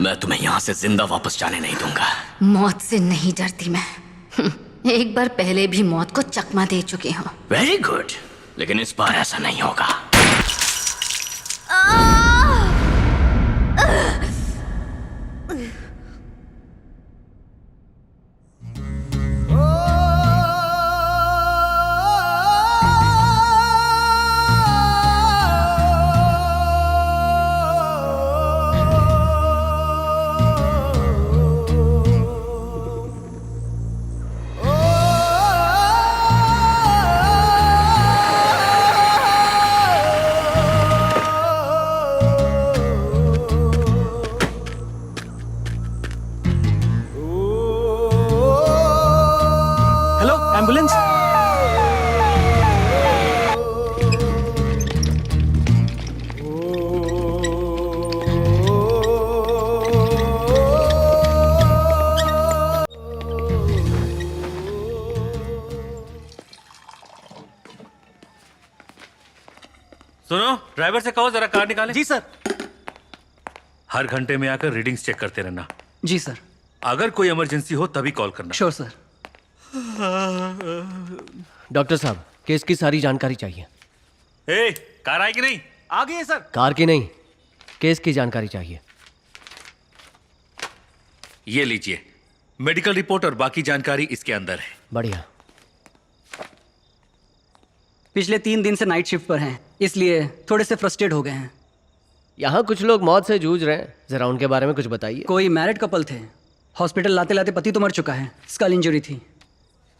मैं तुम्हें यहाँ से जिंदा वापस जाने नहीं दूंगा। मौत से नहीं डरती मैं। एक बार पहले भी मौत को चकमा दे चुकी हूँ। वेरी गुड, लेकिन इस बार ऐसा नहीं होगा। एम्बुलेंस। सुनो, ड्राइवर से कहो जरा कार निकाले। जी सर। हर घंटे में आकर रीडिंग्स चेक करते रहना। जी सर। अगर कोई इमरजेंसी हो तभी कॉल करना। Sure sir. डॉक्टर साहब, केस की सारी जानकारी चाहिए। ए, कार आएगी नहीं? आ गई है सर। कार की नहीं, केस की जानकारी चाहिए। ये लीजिए, मेडिकल रिपोर्ट और बाकी जानकारी इसके अंदर है। बढ़िया। पिछले 3 दिन से नाइट शिफ्ट पर हैं, इसलिए थोड़े से फ्रस्ट्रेट हो गए हैं। यहाँ कुछ लोग मौत से जूझ रहे हैं, जरा उनके बारे में कुछ बताइए। कोई मैरिड कपल थे, हॉस्पिटल लाते लाते पति तो मर चुका है, स्कल इंजरी थी।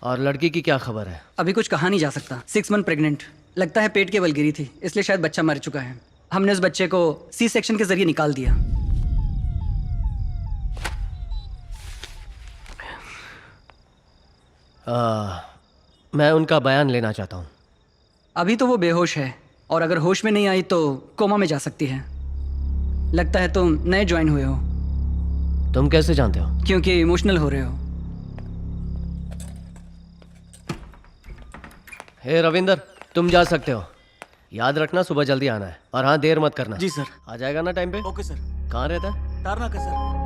और लड़की की क्या खबर है? अभी कुछ कहा नहीं जा सकता। 6 मंथ प्रेग्नेंट, लगता है पेट के बल गिरी थी, इसलिए शायद बच्चा मर चुका है। हमने उस बच्चे को सी सेक्शन के जरिए निकाल दिया। मैं उनका बयान लेना चाहता हूँ। अभी तो वो बेहोश है, और अगर होश में नहीं आई तो कोमा में जा सकती है। लगता है तुम नए ज्वाइन हुए हो। तुम कैसे जानते हो? क्योंकि इमोशनल हो रहे हो। हे रविंदर, तुम जा सकते हो। याद रखना सुबह जल्दी आना है, और हाँ, देर मत करना। जी सर। आ जाएगा ना टाइम पे? Okay sir. कहाँ रहता है? तारनाका सर।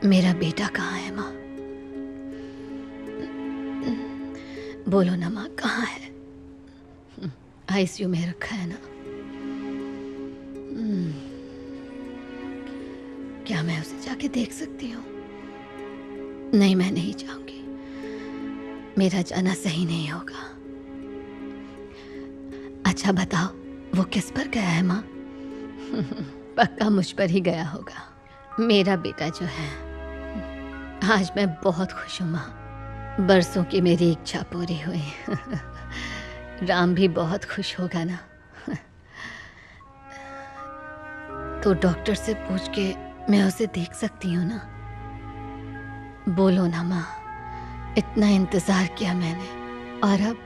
मेरा बेटा कहाँ है माँ? बोलो ना माँ, कहाँ है? आईसीयू में रखा है ना? क्या मैं उसे जाके देख सकती हूँ? नहीं, मैं नहीं जाऊंगी। मेरा जाना सही नहीं होगा। अच्छा बताओ, वो किस पर गया है माँ? पक्का मुझ पर ही गया होगा। मेरा बेटा जो है, आज मैं बहुत खुश हूँ माँ। बरसों की मेरी इच्छा पूरी हुई। राम भी बहुत खुश होगा ना? तो डॉक्टर से पूछ के मैं उसे देख सकती हूँ ना? बोलो ना माँ, इतना इंतज़ार किया मैंने, और अब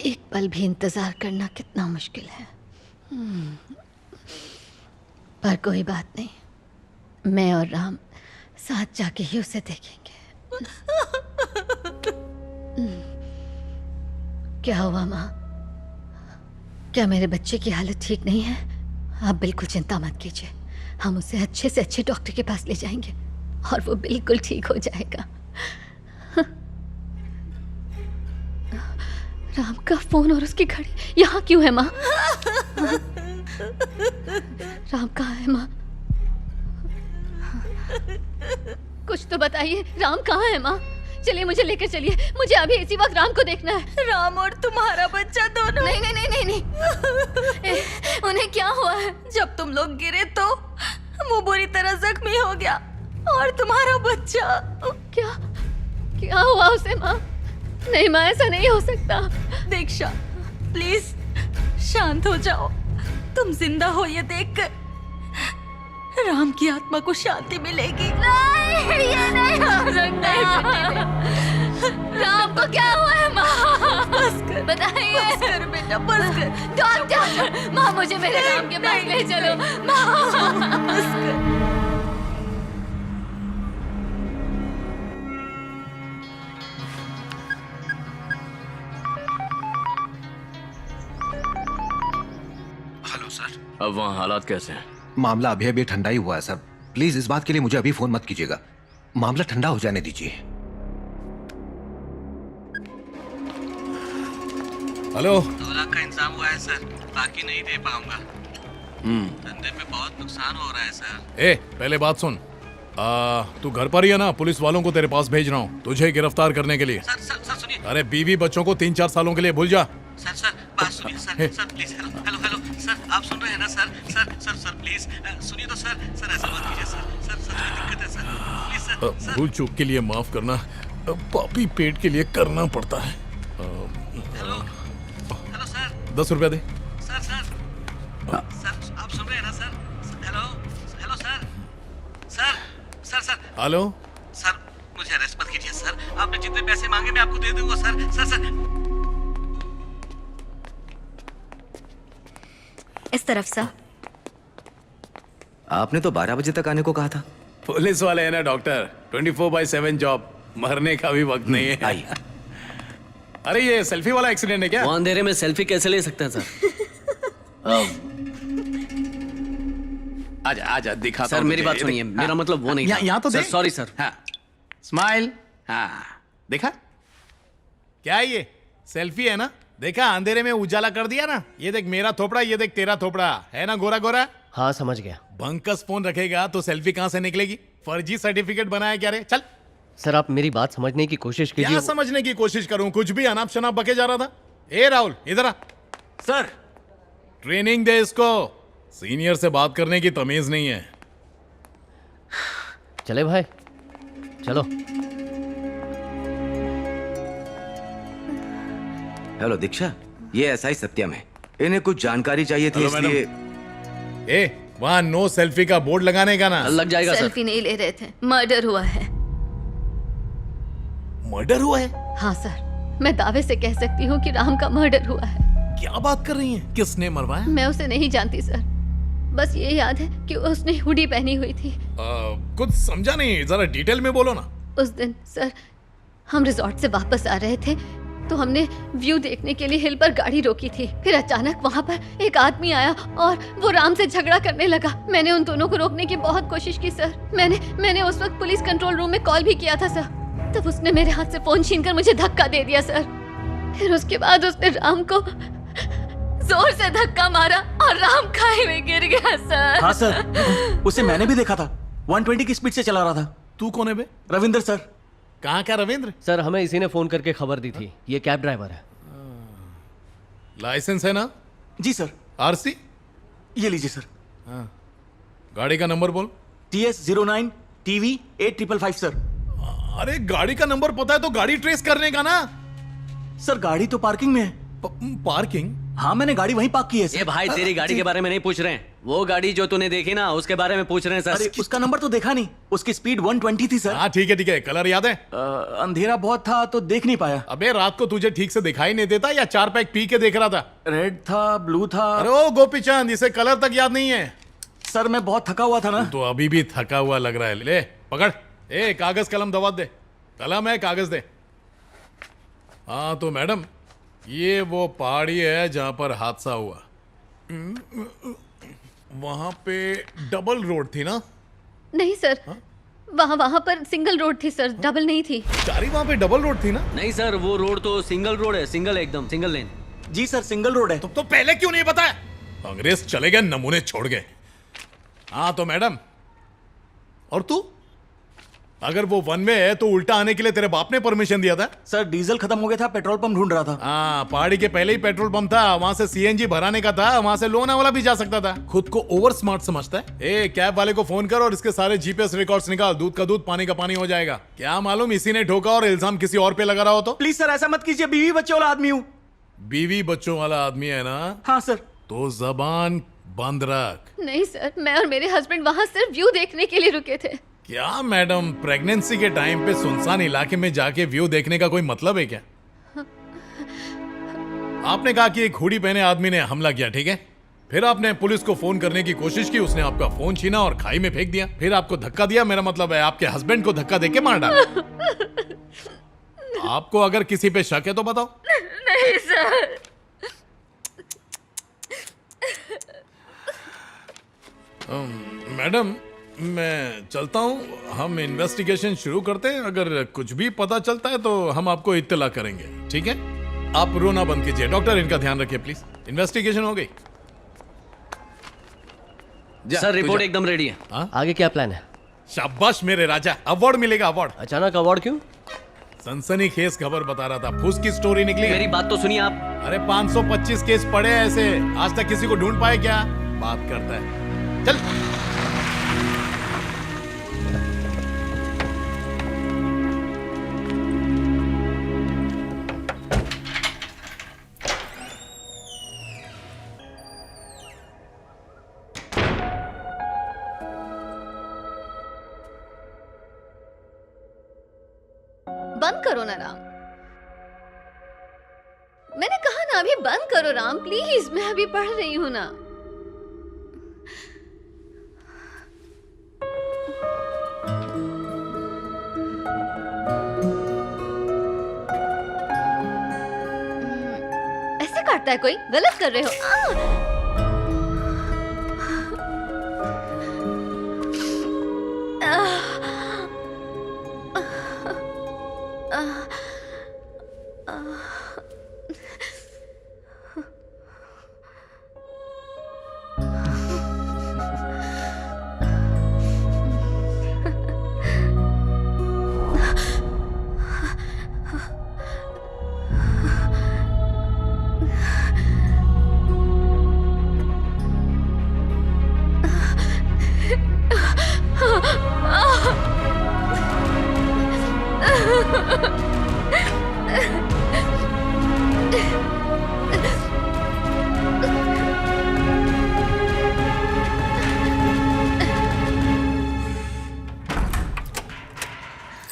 एक पल भी इंतज़ार करना कितना मुश्किल है। पर कोई बात नहीं, मैं और राम साथ जाके ही उसे देखेंगे। क्या हुआ माँ? क्या मेरे बच्चे की हालत ठीक नहीं है? आप बिल्कुल चिंता मत कीजिए, हम उसे अच्छे से अच्छे डॉक्टर के पास ले जाएंगे और वो बिल्कुल ठीक हो जाएगा। राम का फोन और उसकी घड़ी यहाँ क्यों है माँ? राम कहाँ है माँ? कुछ तो बताइए, राम कहाँ है माँ? चलिए मुझे लेकर चलिए, मुझे अभी इसी वक्त राम को देखना है। राम और तुम्हारा बच्चा दोनों। नहीं नहीं नहीं नहीं, नहीं। उन्हें क्या हुआ है? जब तुम लोग गिरे तो वो बुरी तरह जख्मी हो गया, और तुम्हारा बच्चा। क्या क्या हुआ उसे माँ? नहीं माँ, ऐसा नहीं हो सकता। दीक्षा प्लीज शांत हो जाओ। तुम जिंदा हो ये देखकर राम की आत्मा को शांति मिलेगी। नहीं, ये नहीं हो सकता। राम को क्या हुआ है माँ? बस कर, बताइए। बस कर बेटा, बस कर। डॉक्टर, माँ मुझे मेरे राम के पास ले चलो। माँ बस कर। Hello sir. अब वहाँ हालात कैसे हैं? मामला अभी अभी ठंडा ही हुआ है सर। प्लीज इस बात के लिए मुझे अभी फोन मत कीजिएगा। मामला ठंडा हो जाने दीजिए। हेलो। 2 लाख का इंतजाम हुआ है सर, बाकी नहीं दे पाऊंगा। धंधे में बहुत नुकसान हो रहा है सर। ए पहले बात सुन। तू घर पर ही है ना? पुलिस वालों को तेरे पास भेज रहा हूँ तुझे गिरफ्तार करने के लिए। सर सुनिए। अरे बीवी बच्चों को 3-4 सालों के लिए भूल जा। सर बात सुनिए सर प्लीज। हेलो सर, आप सुन रहे हैं ना सर? सर प्लीज सुनिए तो सर ऐसा मत कीजिए सर में दिक्कत है सर, प्लीज सर। भूल चूक के लिए माफ करना, पापी पेट के लिए करना पड़ता है। Hello sir. 10 रुपया दे। सर आप सुन रहे हैं ना sir? Hello sir. Hello sir मुझे अरेस्ट मत कीजिए सर, आपने जितने पैसे मांगे मैं आपको दे दूंगा सर। इस तरफ सर। आपने तो 12 बजे तक आने को कहा था। पुलिस वाले है ना डॉक्टर, 24/7 जॉब, मरने का भी वक्त नहीं है। अरे ये सेल्फी वाला एक्सीडेंट है क्या? वो अंधेरे में सेल्फी कैसे ले सकते हैं सर? आजा दिखा सर मेरी बात सुनिए, मेरा मतलब वो नहीं था। यहाँ तो सर, देख। Sorry sir. हाँ स्माइल। हाँ देखा क्या है ये? सेल्फी है ना? देखा अंधेरे में उजाला कर दिया ना। ये देख मेरा थोपड़ा, ये देख तेरा थोपड़ा, है ना गोरा गोरा? हाँ समझ गया। बंकस फोन रखेगा तो सेल्फी कहाँ से निकलेगी? फर्जी सर्टिफिकेट बनाया क्या रे? चल। सर आप मेरी बात समझने की कोशिश कीजिए। क्या समझने की कोशिश करूं? कुछ भी अनाप शनाप बके जा रहा था। ए राहुल इधर आ। सर ट्रेनिंग दे इसको। सीनियर से बात करने की तमीज नहीं है। चले भाई चलो। हेलो दीक्षा, ये एसआई सत्यम है। इन्हें कुछ जानकारी चाहिए थी, हेलो, इसलिए ए वहां नो सेल्फी का बोर्ड लगाने का ना। लग जाएगा सर। सेल्फी नहीं ले रहे थे, मर्डर हुआ है। मर्डर हुआ है? हाँ सर, मैं दावे से कह सकती हूँ कि राम का मर्डर हुआ है। क्या बात कर रही हैं? किसने मरवाया? मैं उसे नहीं जानती सर, बस ये याद है कि उसने हुडी पहनी हुई थी। कुछ समझा नहीं, जरा डिटेल में बोलो ना। उस दिन सर हम रिजॉर्ट से वापस आ रहे थे तो हमने व्यू देखने के लिए हिल पर गाड़ी रोकी थी। फिर अचानक वहाँ पर एक आदमी आया और वो राम से झगड़ा करने लगा। मैंने उन दोनों को रोकने की बहुत कोशिश की सर। मैंने उस वक्त पुलिस कंट्रोल रूम में कॉल भी किया था सर। तब उसने मेरे हाथ से फोन छीनकर मुझे धक्का दे दिया सर। फिर उसके बाद उसने राम को जोर से धक्का मारा और राम खाई में गिर गया सर। हाँ सर, उसे मैंने भी देखा था। 120 की स्पीड से चला रहा था। तू कौन है बे? रविंद्र सर। कहाँ का रविंद्र? सर हमें इसी ने फोन करके खबर दी थी। ये कैब ड्राइवर है। लाइसेंस है ना? जी सर। आरसी? ये लीजिए सर। गाड़ी का नंबर बोल। TS09 TV 8555 sir. अरे गाड़ी का नंबर पता है तो गाड़ी ट्रेस करने का ना। सर गाड़ी तो पार्किंग में है। पार्किंग? हाँ मैंने गाड़ी वहीं पार्क की है ये सर। भाई तेरी गाड़ी के बारे में नहीं पूछ रहे हैं, वो गाड़ी जो तूने देखी ना उसके बारे में पूछ रहे हैं अरे सर। उसका नंबर तो देखा नहीं, उसकी स्पीड 120 थी सर। हाँ ठीक है। कलर याद है? अंधेरा बहुत था तो देख नहीं पाया। अबे रात को तुझे ठीक से दिखाई नहीं देता या 4 पैक पी के देख रहा था? रेड था, ब्लू था। अरे ओ गोपी चंद, इसे कलर तक याद नहीं है। सर मैं बहुत थका हुआ था ना। तो अभी भी थका हुआ लग रहा है। ले पकड़। ए कागज कलम दवा दे। कलम है, कागज दे। हाँ तो मैडम ये वो पहाड़ी है जहां पर हादसा हुआ। वहां पे डबल रोड थी ना? नहीं सर, वहाँ पर सिंगल रोड थी सर, डबल नहीं थी। चारी वहां पे डबल रोड थी ना? नहीं सर, वो रोड तो सिंगल रोड है, सिंगल एकदम सिंगल लेन। जी सर सिंगल रोड है। तो पहले क्यों नहीं बताया? अंग्रेज चले गए, नमूने छोड़ गए। हाँ तो मैडम, और तू अगर वो वन वे है तो उल्टा आने के लिए तेरे बाप ने परमिशन दिया था। सर डीजल खत्म हो गया था, पेट्रोल पंप ढूंढ रहा था। हाँ, पहाड़ी के पहले ही पेट्रोल पंप था, वहां से सीएनजी भराने का था, वहां से लोनावाला भी जा सकता था। खुद को ओवर स्मार्ट समझता है। ए कैब वाले को फोन कर और इसके सारे जीपीएस रिकॉर्ड्स निकाल। दूध का दूध पानी का पानी हो जाएगा। क्या मालूम इसी ने ठोका और इल्जाम किसी और पे लगा रहा हो तो। प्लीज सर ऐसा मत कीजिए, बीवी बच्चों वाला आदमी हूँ। बीवी बच्चों वाला आदमी है ना? हाँ सर। तो जबान बंद रख। नहीं सर, मैं और मेरे हस्बैंड वहां सिर्फ व्यू देखने के लिए रुके थे। क्या मैडम, प्रेगनेंसी के टाइम पे सुनसान इलाके में जाके व्यू देखने का कोई मतलब है क्या? आपने कहा कि एक हुडी पहने आदमी ने हमला किया, ठीक है? फिर आपने पुलिस को फोन करने की कोशिश की, उसने आपका फोन छीना और खाई में फेंक दिया। फिर आपको धक्का दिया, मेरा मतलब है आपके हस्बैंड को धक्का देके मार डाला। आपको अगर किसी पे शक है तो बताओ। नहीं सर। मैडम मैं चलता हूँ, हम इन्वेस्टिगेशन शुरू करते हैं। अगर कुछ भी पता चलता है तो हम आपको इत्तला करेंगे, ठीक है? आप रोना बंद कीजिए। डॉक्टर इनका ध्यान रखिए प्लीज। इन्वेस्टिगेशन हो गई? सर रिपोर्ट एकदम रेडी है। आगे क्या प्लान है? शाबाश मेरे राजा, अवार्ड मिलेगा। अवार्ड? अचानक अवार्ड क्यों? सनसनीखेज खबर बता रहा था, फूस की स्टोरी निकली। मेरी बात तो सुनिए आप। अरे 525 केस पड़े ऐसे, आज तक किसी को ढूंढ पाए क्या? बात करता है, चल। बंद करो ना राम, मैंने कहा ना अभी बंद करो राम प्लीज, मैं अभी पढ़ रही हूं ना। ऐसे काटता है कोई? गलत कर रहे हो।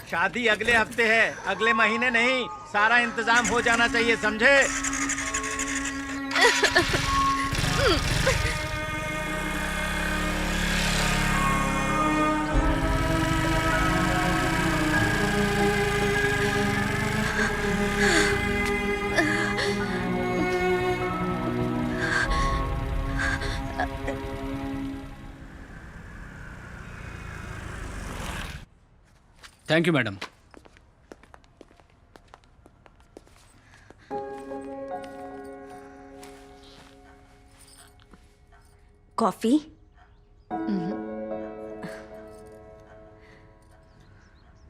शादी अगले हफ्ते है, अगले महीने नहीं। सारा इंतजाम हो जाना चाहिए, समझे? Thank you madam. कॉफी?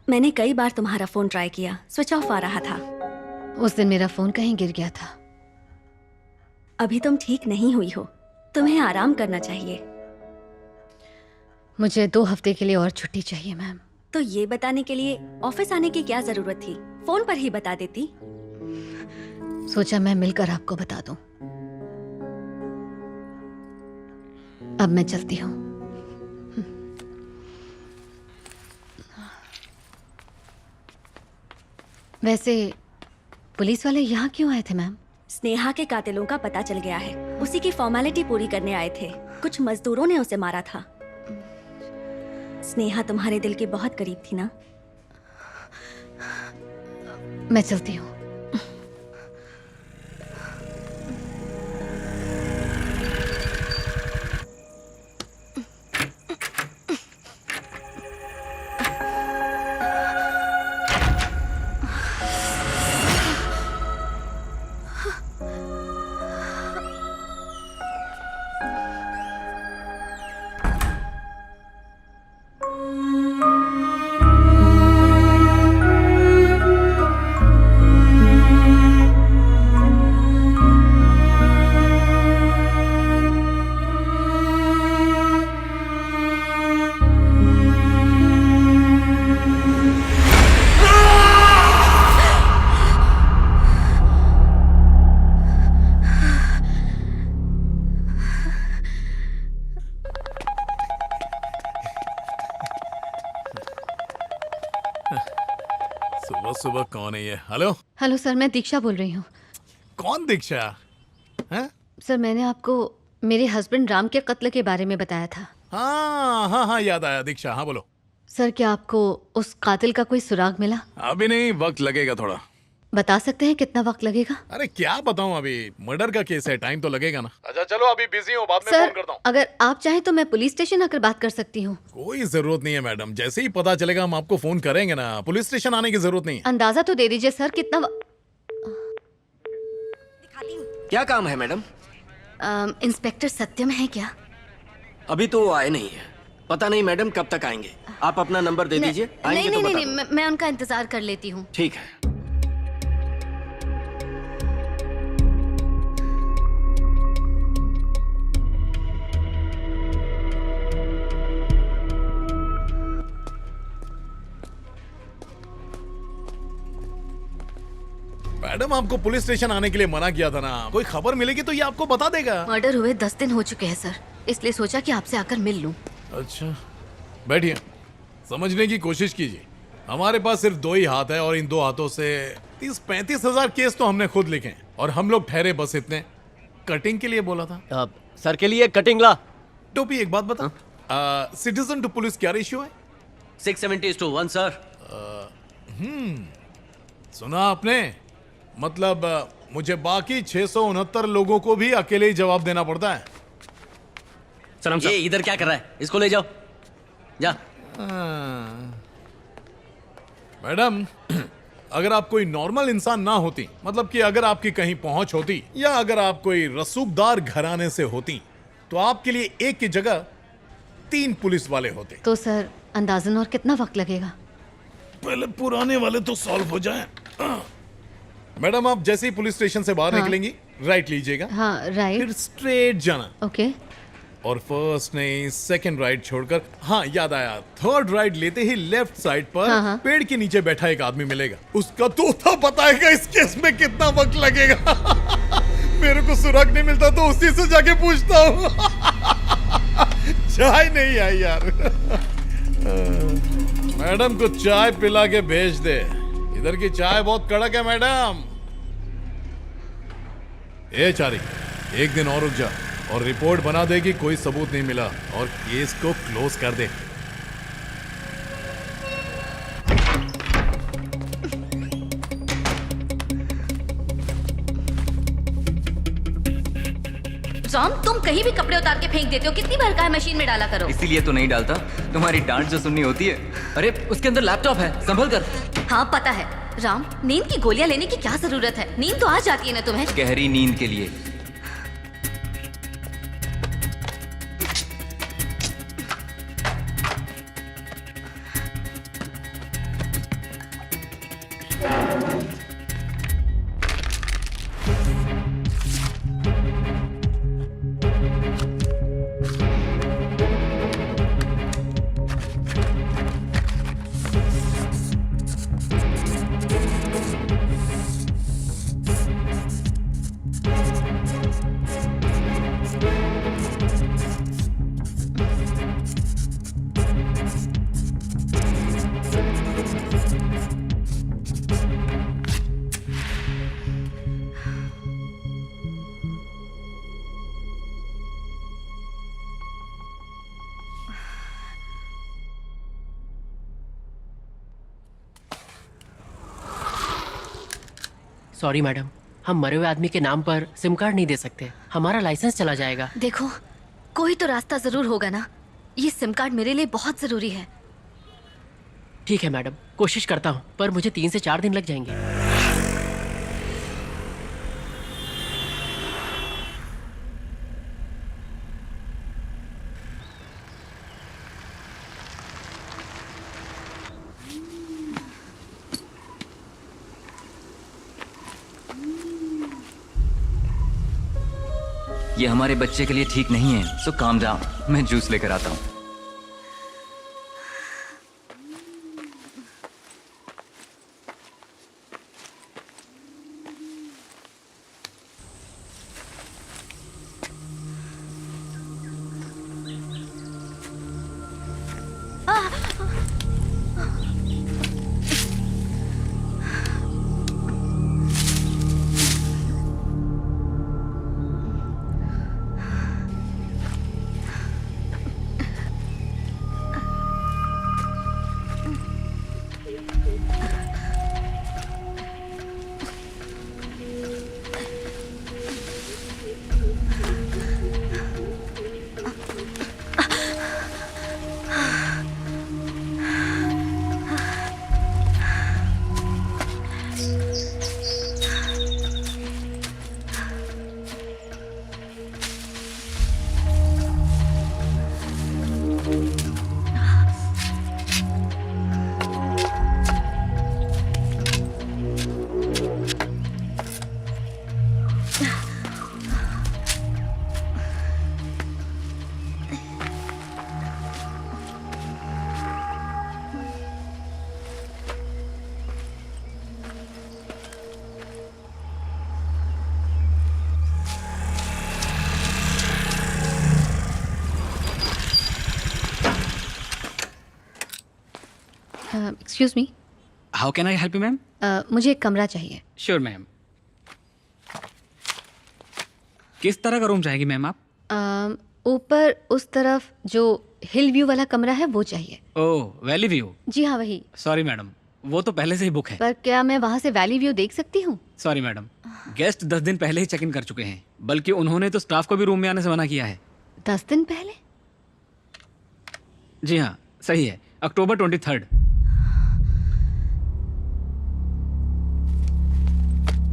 मैंने कई बार तुम्हारा फोन ट्राई किया, स्विच ऑफ आ रहा था। उस दिन मेरा फोन कहीं गिर गया था। अभी तुम ठीक नहीं हुई हो, तुम्हें आराम करना चाहिए। मुझे 2 हफ्ते के लिए और छुट्टी चाहिए मैम। तो ये बताने के लिए ऑफिस आने की क्या जरूरत थी? फोन पर ही बता देती। सोचा मैं मिलकर आपको बता दूं। अब मैं चलती हूँ। वैसे पुलिस वाले यहाँ क्यों आए थे मैम? स्नेहा के कातिलों का पता चल गया है, उसी की फॉर्मेलिटी पूरी करने आए थे। कुछ मजदूरों ने उसे मारा था। स्नेहा तुम्हारे दिल के बहुत करीब थी ना? मैं चलती हूँ। सुबह सुबह कौन है ये? हेलो, हेलो सर, मैं दीक्षा बोल रही हूँ। कौन दीक्षा? हैं? सर, मैंने आपको मेरे हस्बैंड राम के कत्ल के बारे में बताया था। हाँ हाँ हाँ, याद आया। दीक्षा, हाँ बोलो। सर, क्या आपको उस कातिल का कोई सुराग मिला? अभी नहीं, वक्त लगेगा थोड़ा। बता सकते हैं कितना वक्त लगेगा? अरे क्या बताऊं, अभी मर्डर का केस है, टाइम तो लगेगा ना। अच्छा चलो, अभी बिजी हूँ, बाद में फोन सर, करता हूँ। अगर आप चाहें तो मैं पुलिस स्टेशन आकर बात कर सकती हूँ। कोई जरूरत नहीं है मैडम, जैसे ही पता चलेगा हम आपको फोन करेंगे ना। पुलिस स्टेशन आने की जरूरत नहीं है। अंदाजा तो दे दीजिए सर, कितना क्या काम है मैडम? इंस्पेक्टर सत्यम है क्या? अभी तो वो आए नहीं है, पता नहीं मैडम कब तक आएंगे। आप अपना नंबर दे दीजिए, आएंगे नहीं तो नहीं बता नहीं, दूंगा। मैं उनका इंतजार कर लेती हूँ। ठीक है। मैडम, आपको पुलिस स्टेशन आने के लिए मना किया था ना। कोई खबर मिलेगी तो ये आपको बता देगा। मर्डर हुए 10 दिन हो चुके हैं सर, इसलिए सोचा कि आपसे आकर मिल लूं। अच्छा, बैठिए, समझने की कोशिश कीजिए। हमारे पास सिर्फ 2 ही हाथ है और इन 2 हाथों से 30-35 हजार केस तो हमने खुद लिखे हैं और हम लोग ठहरे बस इतने। कटिंग के लिए बोला था। सर के लिए कटिंग ला। टोपी, एक बात बता, सिटीजन टू पुलिस क्या रेशियो है? 670:1 सर। सुना आपने? मतलब मुझे बाकी 669 लोगों को भी अकेले ही जवाब देना पड़ता है। सनम साहब, ये इधर क्या कर रहा है? इसको ले जाओ, जा। मैडम, अगर आप कोई नॉर्मल इंसान ना होती, मतलब कि अगर आपकी कहीं पहुंच होती या अगर आप कोई रसूखदार घराने से होती, तो आपके लिए एक की जगह 3 पुलिस वाले होते। तो सर, अंदाजन और कितना वक्त लगेगा? पहले पुराने वाले तो सॉल्व हो जाएं। मैडम, आप जैसे ही पुलिस स्टेशन से बाहर निकलेंगी, राइट लीजिएगा। हाँ, राइट। फिर स्ट्रेट जाना। ओके। और फर्स्ट नहीं, सेकंड राइट छोड़कर, हाँ याद आया, थर्ड राइट लेते ही लेफ्ट साइड पर पेड़ के नीचे बैठा एक आदमी मिलेगा। उसका तोता बताएगा इस केस में कितना वक्त लगेगा। मेरे को सुराग नहीं मिलता तो उसी से जाके पूछता हूँ। चाय नहीं आई यार। मैडम को चाय पिला के भेज दे, इधर की चाय बहुत कड़क है मैडम। ए चारी, एक दिन और रुक जा और रिपोर्ट बना दे कि कोई सबूत नहीं मिला और केस को क्लोज कर दे। राम, तुम कहीं भी कपड़े उतार के फेंक देते हो, कितनी बार कहा मशीन में डाला करो। इसीलिए तो नहीं डालता, तुम्हारी डांट जो सुननी होती है। अरे उसके अंदर लैपटॉप है, संभल कर। हाँ पता है राम, नींद की गोलियां लेने की क्या जरूरत है? नींद तो आ जाती है ना तुम्हें। गहरी नींद के लिए। सॉरी मैडम, हम मरे हुए आदमी के नाम पर सिम कार्ड नहीं दे सकते, हमारा लाइसेंस चला जाएगा। देखो, कोई तो रास्ता जरूर होगा ना। ये सिम कार्ड मेरे लिए बहुत जरूरी है। ठीक है मैडम, कोशिश करता हूँ, पर मुझे 3 से 4 दिन लग जाएंगे। ये हमारे बच्चे के लिए ठीक नहीं है, सो काम डाउन। मैं जूस लेकर आता हूँ। Excuse me, how can I help you ma'am? मुझे एक कमरा चाहिए। Sure ma'am. किस तरह का रूम चाहेगी मैम आप? ऊपर उस तरफ जो हिल व्यू वाला कमरा है वो चाहिए। ओह, वैली व्यू। जी हाँ, वही। सॉरी मैडम, वो तो पहले से ही बुक है। पर क्या मैं वहाँ से वैली व्यू देख सकती हूँ? सॉरी मैडम, गेस्ट 10 दिन पहले ही चेक इन कर चुके हैं, बल्कि उन्होंने तो स्टाफ को भी रूम में आने से मना किया है। 10 दिन पहले? जी हाँ, सही है, अक्टूबर 23rd।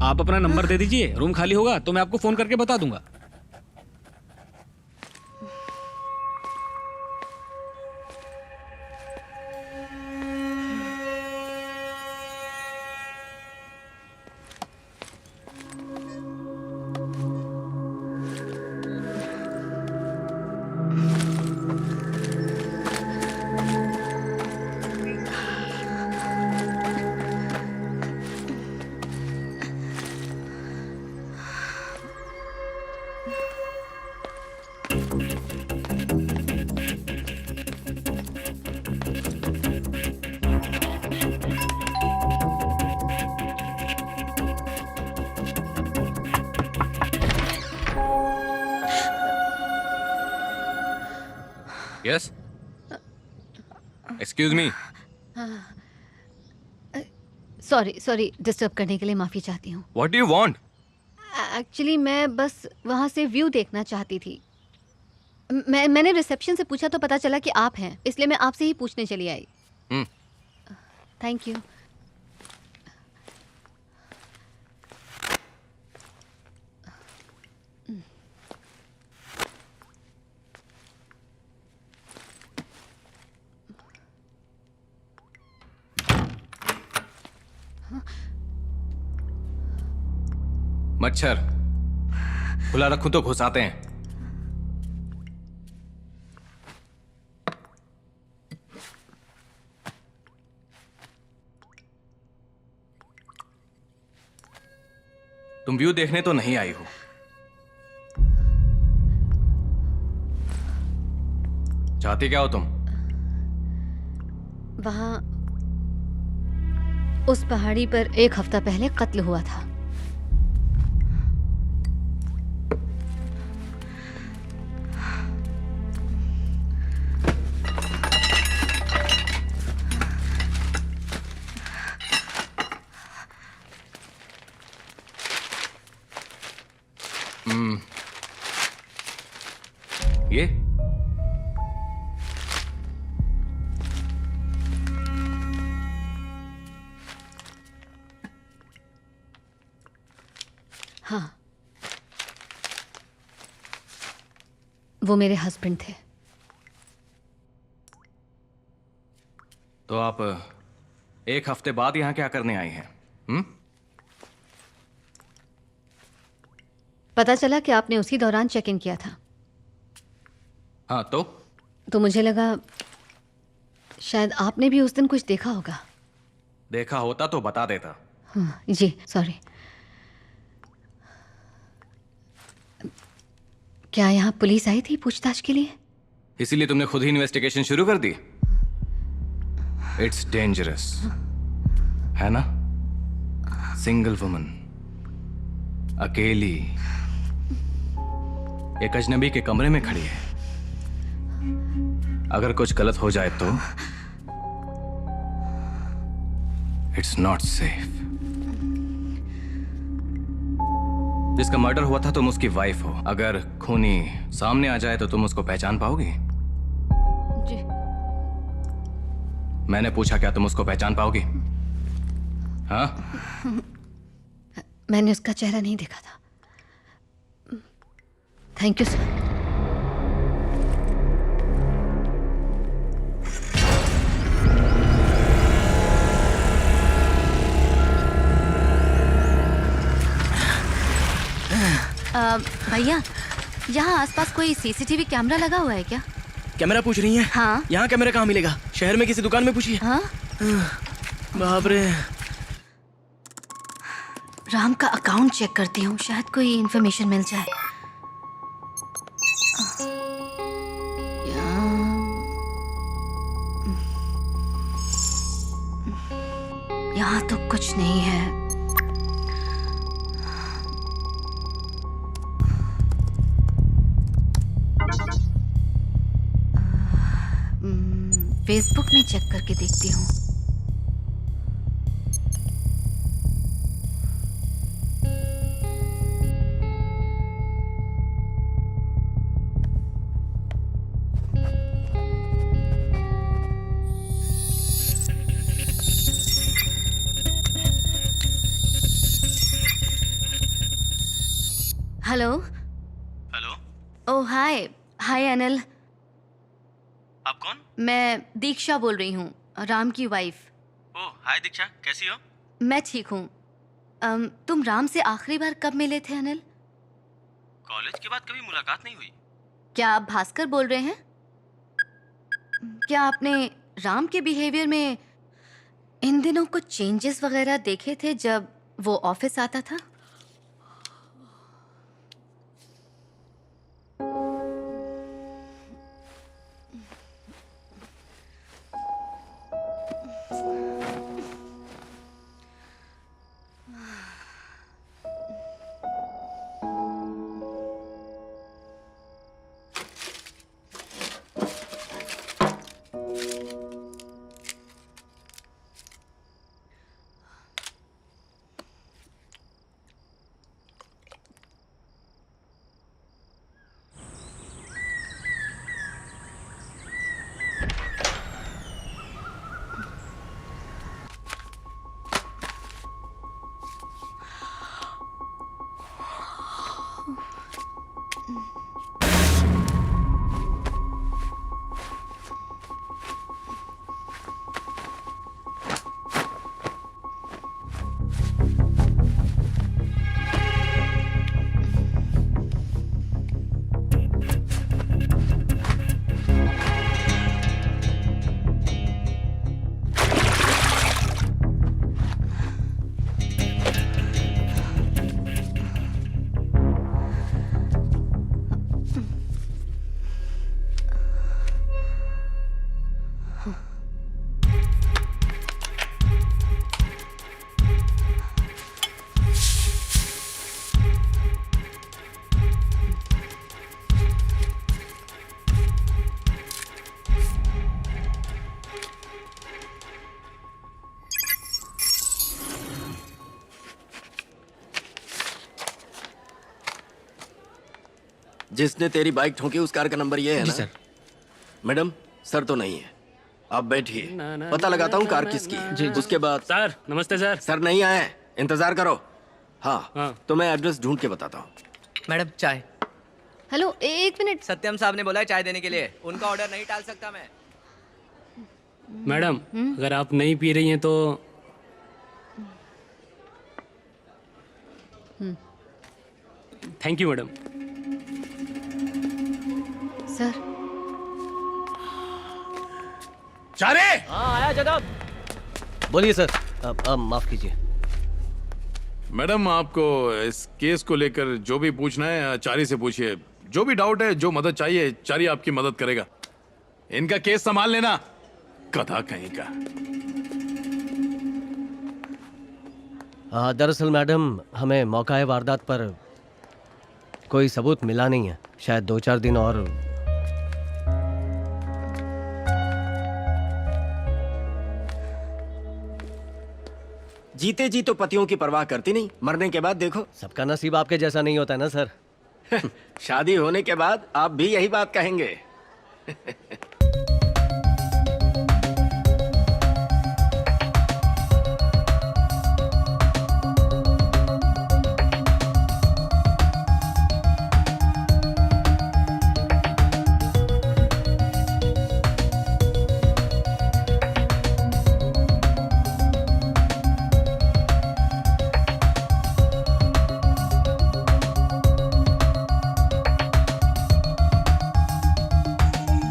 आप अपना नंबर दे दीजिए, रूम खाली होगा तो मैं आपको फोन करके बता दूंगा। Yes, excuse me. Sorry disturb करने के लिए माफ़ी चाहती हूँ। What do you want? Actually मैं बस वहाँ से व्यू देखना चाहती थी। मैंने रिसेप्शन से पूछा तो पता चला कि आप हैं, इसलिए मैं आपसे ही पूछने चली आई। Thank you. मच्छर खुला रखूं तो घुसाते हैं। तुम व्यू देखने तो नहीं आई हो? चाहती क्या हो तुम? वहाँ उस पहाड़ी पर 1 हफ्ता पहले कत्ल हुआ था। ये हाँ, वो मेरे हस्बैंड थे। तो आप 1 हफ्ते बाद यहां क्या करने आई हैं? पता चला कि आपने उसी दौरान चेक इन किया था। हाँ, तो मुझे लगा शायद आपने भी उस दिन कुछ देखा होगा। देखा होता तो बता देता। हाँ, जी सॉरी। क्या यहाँ पुलिस आई थी पूछताछ के लिए? इसीलिए तुमने खुद ही इन्वेस्टिगेशन शुरू कर दी? इट्स डेंजरस, है ना? सिंगल वुमन, अकेली, एक अजनबी के कमरे में खड़ी है। अगर कुछ गलत हो जाए तो इट्स नॉट सेफ। जिसका मर्डर हुआ था तुम उसकी वाइफ हो। अगर खूनी सामने आ जाए तो तुम उसको पहचान पाओगी? जी। मैंने पूछा, क्या तुम उसको पहचान पाओगी? हाँ? मैंने उसका चेहरा नहीं देखा था। Thank you sir. भैया, यहाँ आसपास कोई सीसीटीवी कैमरा लगा हुआ है क्या? कैमरा पूछ रही हैं? हाँ। यहाँ कैमरा कहाँ मिलेगा? शहर में किसी दुकान में पूछिए। हाँ? बाप रे। राम का अकाउंट चेक करती हूँ, शायद कोई इन्फॉर्मेशन मिल जाए। यहाँ तो कुछ नहीं है। फेसबुक में चेक करके देखती हूँ। हेलो। हेलो। ओह हाय। हाय अनिल। आप कौन? मैं दीक्षा बोल रही हूँ, राम की वाइफ। ओह हाय दीक्षा, कैसी हो? मैं ठीक हूँ। तुम राम से आखिरी बार कब मिले थे अनिल? कॉलेज के बाद कभी मुलाकात नहीं हुई। क्या आप भास्कर बोल रहे हैं? क्या आपने राम के बिहेवियर में इन दिनों कुछ चेंजेस वगैरह देखे थे जब वो ऑफिस आता था? जिसने तेरी बाइक ठोकी उस कार का नंबर ये है जी ना? सर। मैडम सर तो नहीं है, आप बैठिए, पता लगाता हूँ कार किसकी है। जी। उसके बाद सर नमस्ते सर। सर नहीं आए, इंतजार करो। हाँ तो मैं एड्रेस ढूंढ के बताता हूँ। मैडम चाय। हेलो एक मिनट। सत्यम साहब ने बोला है चाय देने के लिए, उनका ऑर्डर नहीं टाल सकता मैं। मैडम अगर आप नहीं पी रही हैं तो थैंक यू मैडम। सर। चारे। हाँ आया जनाब। बोलिए सर। माफ कीजिए। मैडम आपको इस केस को लेकर जो भी पूछना है चारी से पूछिए, जो भी डाउट है, जो मदद चाहिए, चारी आपकी मदद करेगा। इनका केस संभाल लेना, कथा कहीं का। दरअसल मैडम हमें मौका है वारदात पर कोई सबूत मिला नहीं है, शायद 2-4 दिन और। जीते जी तो पतियों की परवाह करती नहीं, मरने के बाद देखो। सबका नसीब आपके जैसा नहीं होता है ना सर। शादी होने के बाद आप भी यही बात कहेंगे।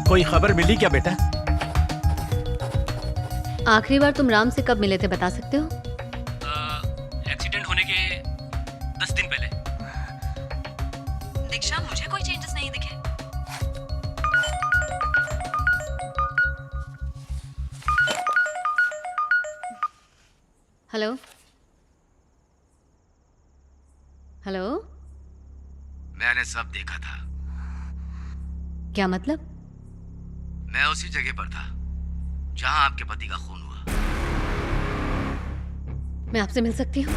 कोई खबर मिली क्या बेटा? आखिरी बार तुम राम से कब मिले थे बता सकते हो? एक्सीडेंट होने के 10 दिन पहले। दीक्षा मुझे कोई चेंजेस नहीं दिखे। Hello hello. मैंने सब देखा था। क्या मतलब? मैं उसी जगह पर था जहां आपके पति का खून हुआ। मैं आपसे मिल सकती हूँ?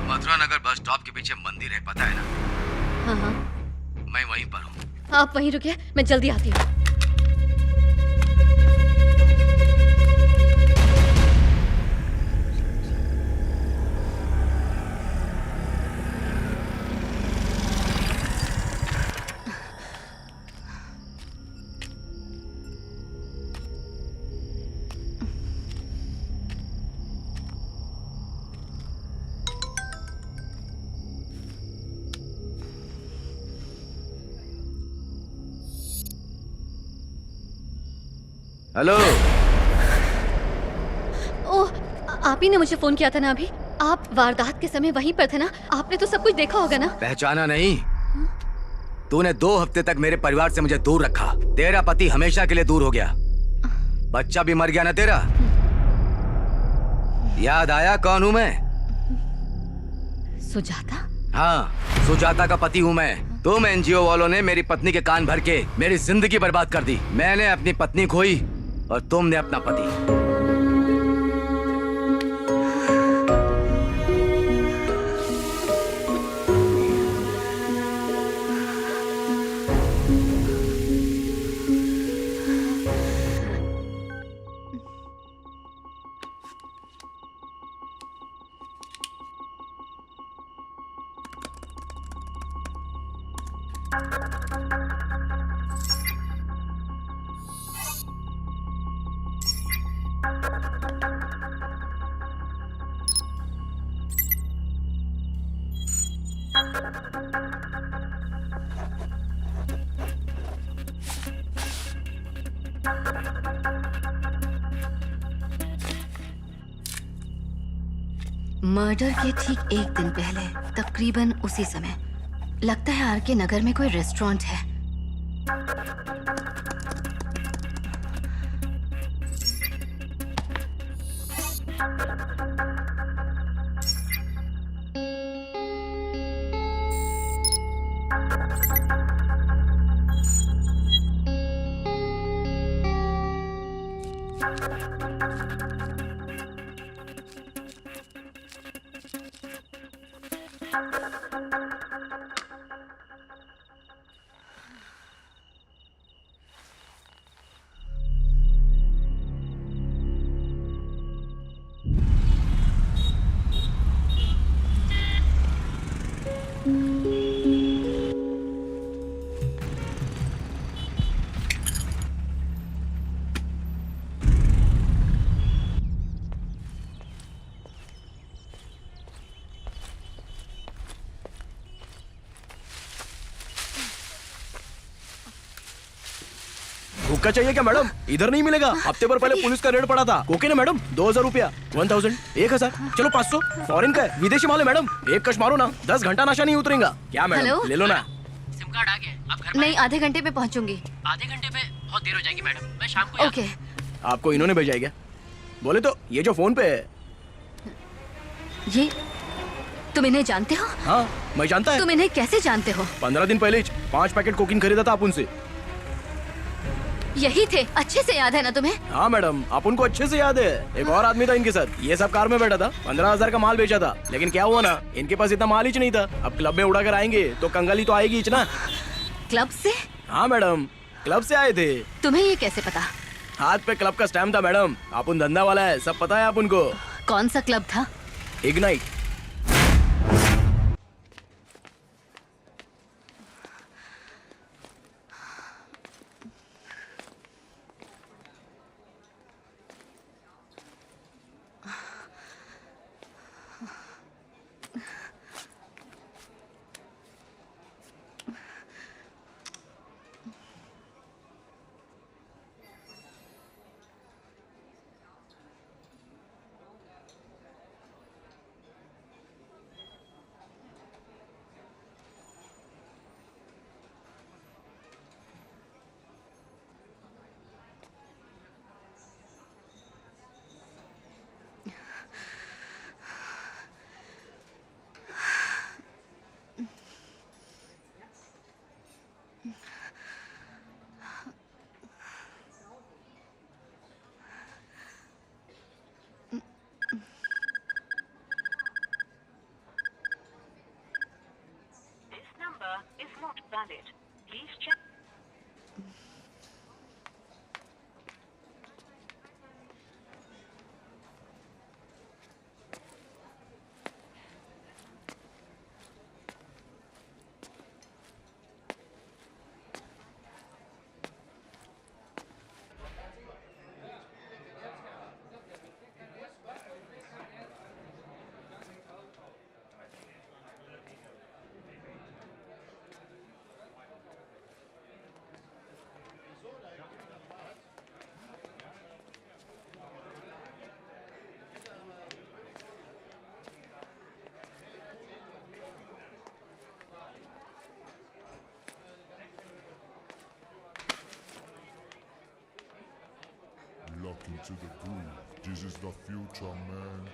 मथुरा नगर बस स्टॉप के पीछे मंदिर है, पता है ना? हाँ हाँ, मैं वहीं पर हूँ। आप वहीं रुकिए, मैं जल्दी आती हूँ। हेलो। ओह, आप ही ने मुझे फोन किया था ना अभी? आप वारदात के समय वहीं पर थे ना? आपने तो सब कुछ देखा होगा ना? पहचाना नहीं? तूने 2 हफ्ते तक मेरे परिवार से मुझे दूर रखा। तेरा पति हमेशा के लिए दूर हो गया। बच्चा भी मर गया ना तेरा। याद आया कौन हूं मैं? सुजाता? हाँ, सुजाता का पति हूं मैं। तुम एनजीओ वालों ने मेरी पत्नी के कान भर के मेरी जिंदगी बर्बाद कर दी। मैंने अपनी पत्नी खोई और तुमने अपना पति। मर्डर के ठीक 1 दिन पहले, तकरीबन उसी समय, लगता है आरके नगर में कोई रेस्टोरेंट है। हुक्का चाहिए क्या मैडम? इधर नहीं मिलेगा। हफ्ते भर पहले पुलिस का रेड पड़ा था। कोके ना मैडम? 2000 रुपया, 1000, 1000, चलो 500। फॉरेन का है, विदेशी माल है मैडम। एक कश मारो ना, 10 घंटा नशा नहीं उतरेगा। क्या मैडम? हेलो? ले लो ना। सिम कार्ड आ गया, आप घर नहीं, आधे घंटे में पहुंचूंगी। आधे घंटे में बहुत देर हो जाएगी मैडम, मैं शाम को ओके। आपको इन्होंने भेजा है क्या? बोले तो ये जो फोन पे है। ये तुम इन्हें जानते हो? हाँ, मैं जानता है। तुम इन्हें कैसे जानते हो? 15 दिन पहले 5 पैकेट कोकीन खरीदा था आप उनसे। यही थे? अच्छे से याद है ना तुम्हें? हाँ मैडम, आप उनको अच्छे से याद है। एक और आदमी था इनके साथ, ये सब कार में बैठा था। 15,000 का माल बेचा था। लेकिन क्या हुआ ना, इनके पास इतना माल ही नहीं था। अब क्लब में उड़ा कर आएंगे तो कंगाली तो आएगी ना। क्लब से? हाँ मैडम, क्लब से आए थे। तुम्हें ये कैसे पता? हाथ पे क्लब का स्टैम्प था मैडम। आप उन धंधा वाला है, सब पता है आप उनको। कौन सा क्लब था? Ignite. to the groove. This is the future, man.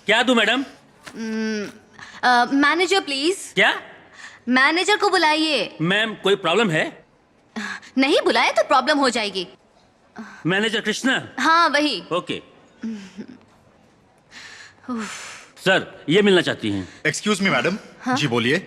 क्या दूं मैडम? Manager please. क्या? मैनेजर को बुलाइए। मैम कोई प्रॉब्लम है? नहीं बुलाए तो प्रॉब्लम हो जाएगी। मैनेजर कृष्णा? हाँ वही। ओके सर, ये मिलना चाहती हैं। Excuse me madam. जी बोलिए।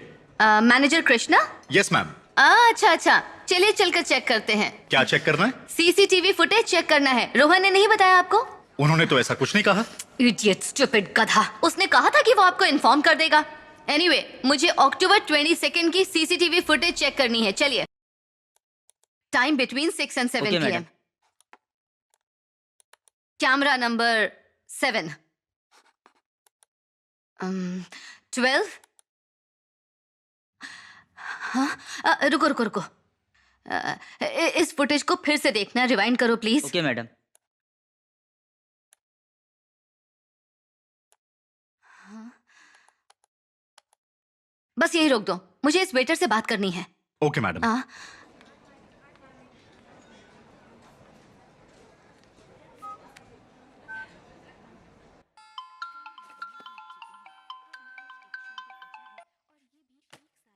मैनेजर कृष्णा? Yes ma'am. अच्छा अच्छा, चलिए चलकर चेक करते हैं। क्या चेक करना है? सीसीटीवी फुटेज चेक करना है। रोहन ने नहीं बताया आपको? उन्होंने तो ऐसा कुछ नहीं कहा। इडियट स्टूपिड गधा। उसने कहा था कि वो आपको इन्फॉर्म कर देगा। एनीवे, मुझे अक्टूबर 22 की सीसीटीवी फुटेज चेक करनी है। चलिए। Time between 6 and 7 PM। Camera number 7 12। हाँ रुको रुको रुको। इस फुटेज को फिर से देखना। रिवाइंड करो प्लीज। Okay madam. बस यही रोक दो, मुझे इस वेटर से बात करनी है। Okay madam.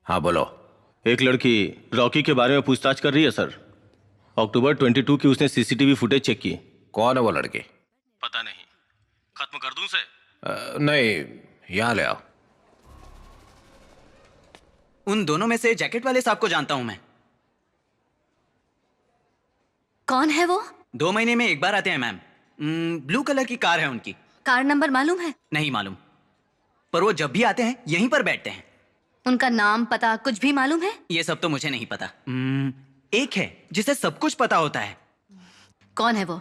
हाँ बोलो। एक लड़की रॉकी के बारे में पूछताछ कर रही है सर। अक्टूबर 22 की उसने सीसीटीवी फुटेज चेक की। कौन है वो लड़की? पता नहीं। खत्म कर दूं उसे? नहीं, यहाँ ले आओ। उन दोनों में से जैकेट वाले साहब को जानता हूं मैं। कौन है वो? 2 महीने में एक बार आते हैं मैम। ब्लू कलर की कार है उनकी। कार नंबर मालूम है? नहीं मालूम, पर वो जब भी आते हैं यहीं पर बैठते हैं। उनका नाम पता कुछ भी मालूम है? ये सब तो मुझे नहीं पता। एक है जिसे सब कुछ पता होता है। कौन है वो?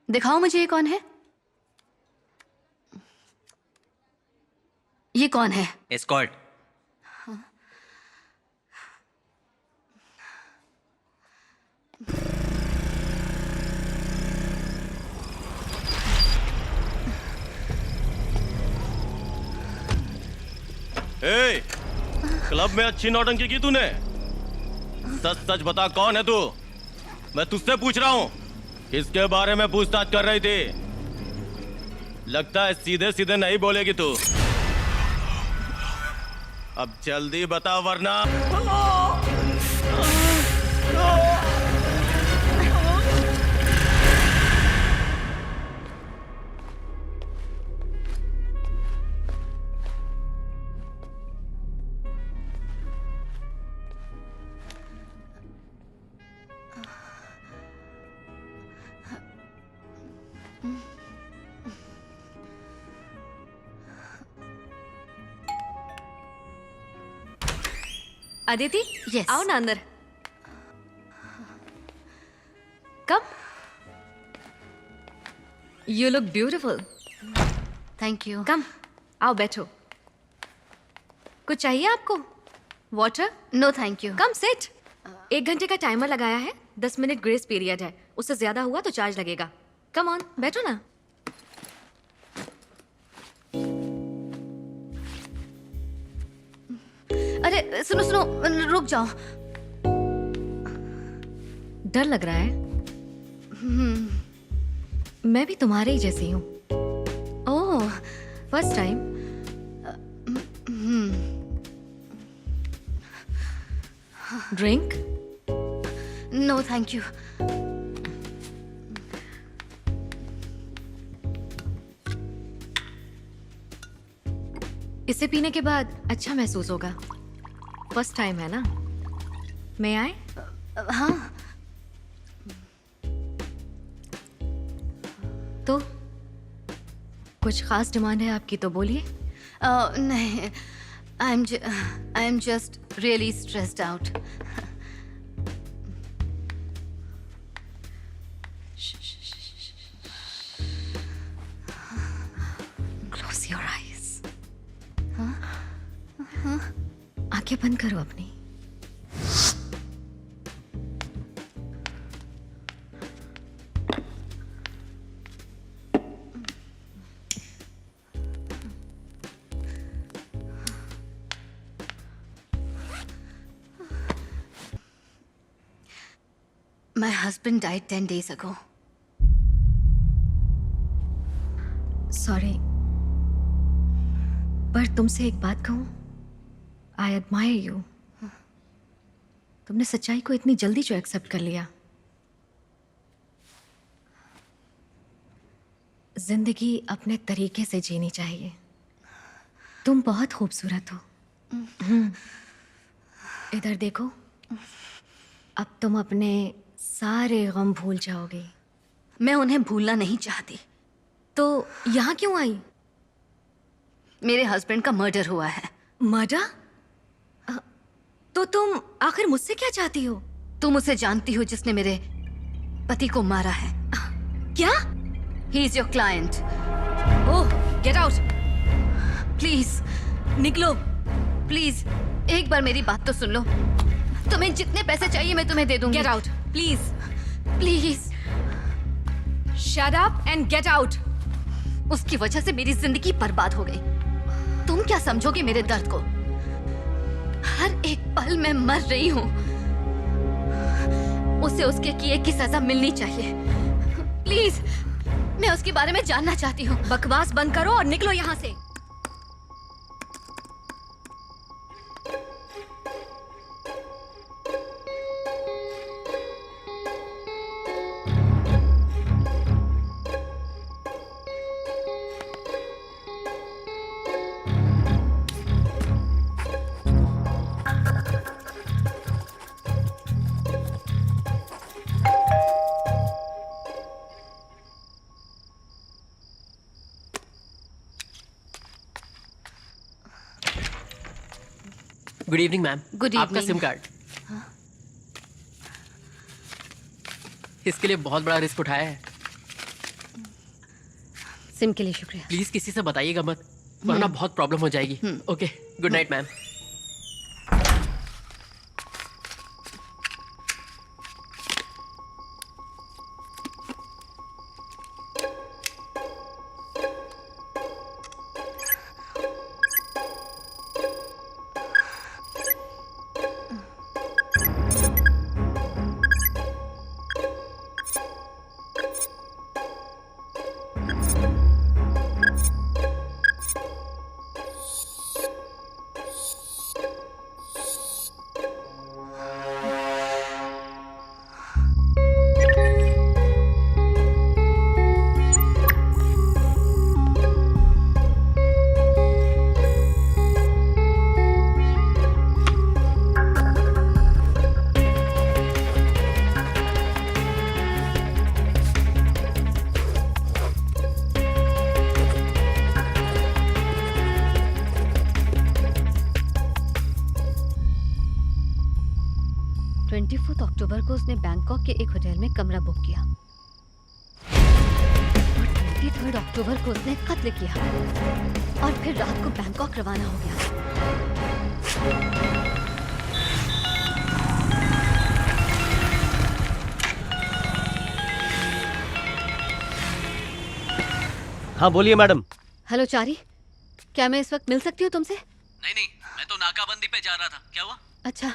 दिखाओ मुझे ये कौन है। ये कौन है? एस्कॉर्ट। ए, क्लब में अच्छी नौटंकी की तूने। सच सच बता, कौन है तू? मैं तुझसे पूछ रहा हूँ। किसके बारे में पूछताछ कर रही थी? लगता है सीधे सीधे नहीं बोलेगी तू। अब जल्दी बता वरना। अदिति, yes. आओ ना अंदर। कब? You look beautiful. Thank you. Come, आओ बैठो। कुछ चाहिए आपको? Water? No thank you. Come sit. 1 घंटे का टाइमर लगाया है, 10 मिनट ग्रेस पीरियड है। उससे ज्यादा हुआ तो चार्ज लगेगा। कम ऑन, बैठो ना। अरे सुनो सुनो, रुक जाओ। डर लग रहा है? मैं भी तुम्हारे ही जैसी हूँ। Oh, first time? Drink? No thank you. इसे पीने के बाद अच्छा महसूस होगा। फर्स्ट टाइम है ना? मैं आए? हाँ। तो कुछ खास डिमांड है आपकी तो बोलिए। नहीं, I am just really stressed out. Close your eyes. आंखें बंद करो अपनी। My husband died 10 days ago. Sorry, पर तुमसे एक बात कहूं? I admire you. तुमने सच्चाई को इतनी जल्दी जो एक्सेप्ट कर लिया। जिंदगी अपने तरीके से जीनी चाहिए। तुम बहुत खूबसूरत हो। इधर देखो, अब तुम अपने सारे गम भूल जाओगे। मैं उन्हें भूलना नहीं चाहती। तो यहाँ क्यों आई? मेरे हस्बैंड का मर्डर हुआ है। मर्डर? तो तुम आखिर मुझसे क्या चाहती हो? तुम उसे जानती हो जिसने मेरे पति को मारा है। क्या? He is your client. Oh, get out. Please निकलो। प्लीज एक बार मेरी बात तो सुन लो। तुम्हें जितने पैसे चाहिए मैं तुम्हें दे दूंगी। Get out please. Please shut up and get out. उसकी वजह से मेरी जिंदगी बर्बाद हो गई। तुम क्या समझोगे मेरे दर्द को? हर एक पल मैं मर रही हूं। उसे उसके किए की सजा मिलनी चाहिए। प्लीज, मैं उसके बारे में जानना चाहती हूँ। बकवास बंद करो और निकलो यहाँ से। Good evening ma'am. गुड आपका इवनिंग। SIM card. इसके लिए बहुत बड़ा रिस्क उठाया है। सिम के लिए शुक्रिया। प्लीज किसी से बताइएगा मत, वरना बहुत प्रॉब्लम हो जाएगी। Okay, good night ma'am. अक्टूबर को उसने बैंकॉक के एक होटल में कमरा बुक किया और 23 अक्टूबर को उसने कत्ल किया और फिर रात को बैंकॉक रवाना हो गया। हाँ बोलिए मैडम। हेलो चारी, क्या मैं इस वक्त मिल सकती हूँ तुमसे? नहीं, मैं तो नाकाबंदी पे जा रहा था। क्या हुआ? अच्छा,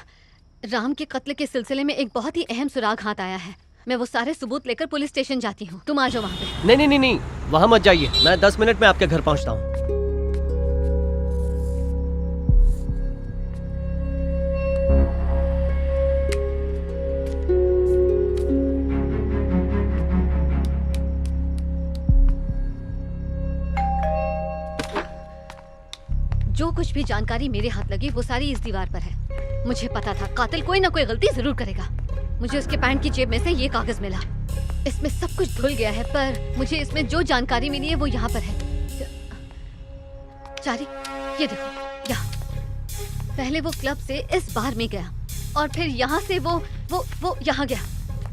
राम के कत्ल के सिलसिले में एक बहुत ही अहम सुराग हाथ आया है। मैं वो सारे सबूत लेकर पुलिस स्टेशन जाती हूँ। तुम आ जाओ वहाँ पे। नहीं नहीं नहीं नहीं, वहाँ मत जाइए। मैं 10 मिनट में आपके घर पहुँचता हूँ। जो कुछ भी जानकारी मेरे हाथ लगी वो सारी इस दीवार पर है। मुझे पता था कातिल कोई ना कोई गलती जरूर करेगा। मुझे उसके पैंट की जेब में से ये कागज मिला। इसमें सब कुछ धुल गया है, पर मुझे इसमें जो जानकारी मिली है वो यहाँ पर है। चारी, ये देखो यहाँ। पहले वो क्लब से इस बार में गया और फिर यहाँ से वो यहाँ गया।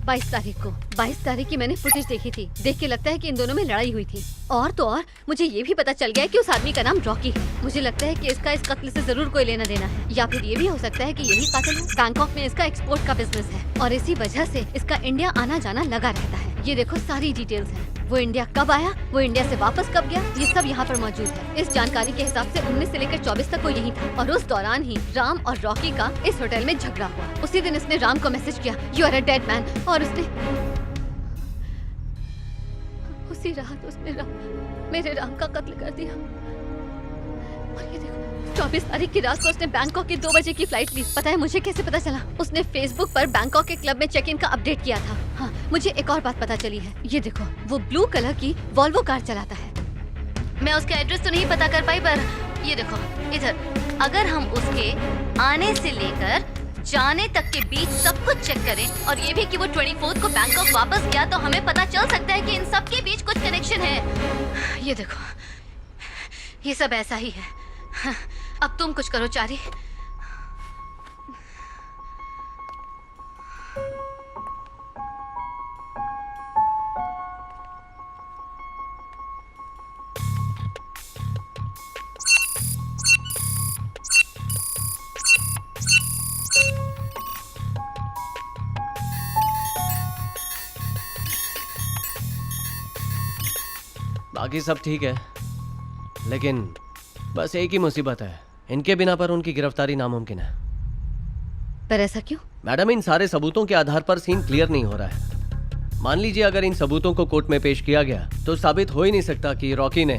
22 तारीख को। 22 तारीख की मैंने फुटेज देखी थी। देख के लगता है कि इन दोनों में लड़ाई हुई थी। और तो और मुझे ये भी पता चल गया है कि उस आदमी का नाम रॉकी है। मुझे लगता है कि इसका इस कत्ल से जरूर कोई लेना देना है, या फिर ये भी हो सकता है कि यही कातिल है। बैंकॉक में इसका एक्सपोर्ट का बिजनेस है और इसी वजह से इसका इंडिया आना जाना लगा रहता है। ये देखो सारी डिटेल्स हैं। वो इंडिया कब आया, वो इंडिया से वापस कब गया, ये सब यहाँ पर मौजूद है। इस जानकारी के हिसाब से 19 से लेकर 24 तक वो यहीं था और उस दौरान ही राम और रॉकी का इस होटल में झगड़ा हुआ। उसी दिन इसने राम को मैसेज किया, you are a dead man, और उसने उसी रात उसने मेरे राम का कत्ल कर दिया। और ये देखो 24 तारीख की रात को उसने बैंकॉक की 2 बजे की फ्लाइट ली। पता है मुझे कैसे पता चला? उसने फेसबुक पर बैंकॉक के क्लब में चेक इन का अपडेट किया था। हाँ, मुझे एक और बात पता चली है। ये देखो, वो ब्लू कलर की वॉल्वो कार चलाता है। मैं उसका एड्रेस तो नहीं पता कर पाई, पर ये देखो इधर। अगर हम उसके आने से लेकर जाने तक के बीच सब कुछ चेक करें और ये भी कि वो 24 को बैंकॉक वापस गया, तो हमें पता चल सकता है कि इन सब के बीच कुछ कनेक्शन है। ये देखो, ये सब ऐसा ही है। हाँ, अब तुम कुछ करो चारी। बाकी सब ठीक है, लेकिन बस एक ही मुसीबत है, इनके बिना पर उनकी गिरफ्तारी नामुमकिन है। पर ऐसा क्यों? मैडम, इन सारे सबूतों के आधार पर सीन क्लियर नहीं हो रहा है। मान लीजिए अगर इन सबूतों को कोर्ट में पेश किया गया तो साबित हो ही नहीं सकता कि रॉकी ने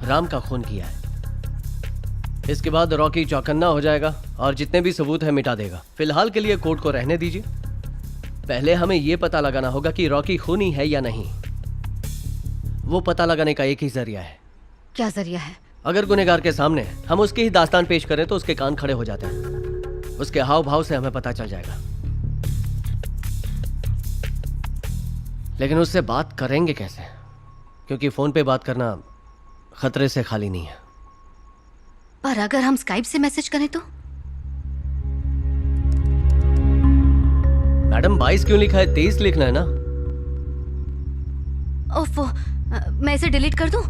राम का खून किया है। इसके बाद रॉकी चौकन्ना हो जाएगा और जितने भी सबूत है मिटा देगा। फिलहाल के लिए कोर्ट को रहने दीजिए। पहले हमें यह पता लगाना होगा कि रॉकी खूनी है या नहीं। वो पता लगाने का एक ही जरिया है। क्या जरिया है? अगर गुनहगार के सामने हम उसकी ही दास्तान पेश करें तो उसके कान खड़े हो जाते हैं। उसके हाव भाव से हमें पता चल जाएगा। लेकिन उससे बात करेंगे कैसे? क्योंकि फोन पे बात करना खतरे से खाली नहीं है। पर अगर हम स्काइप से मैसेज करें तो? मैडम, 22 क्यों लिखा है? 23 लिखना है ना। ओफो, मैं इसे डिलीट कर दूं?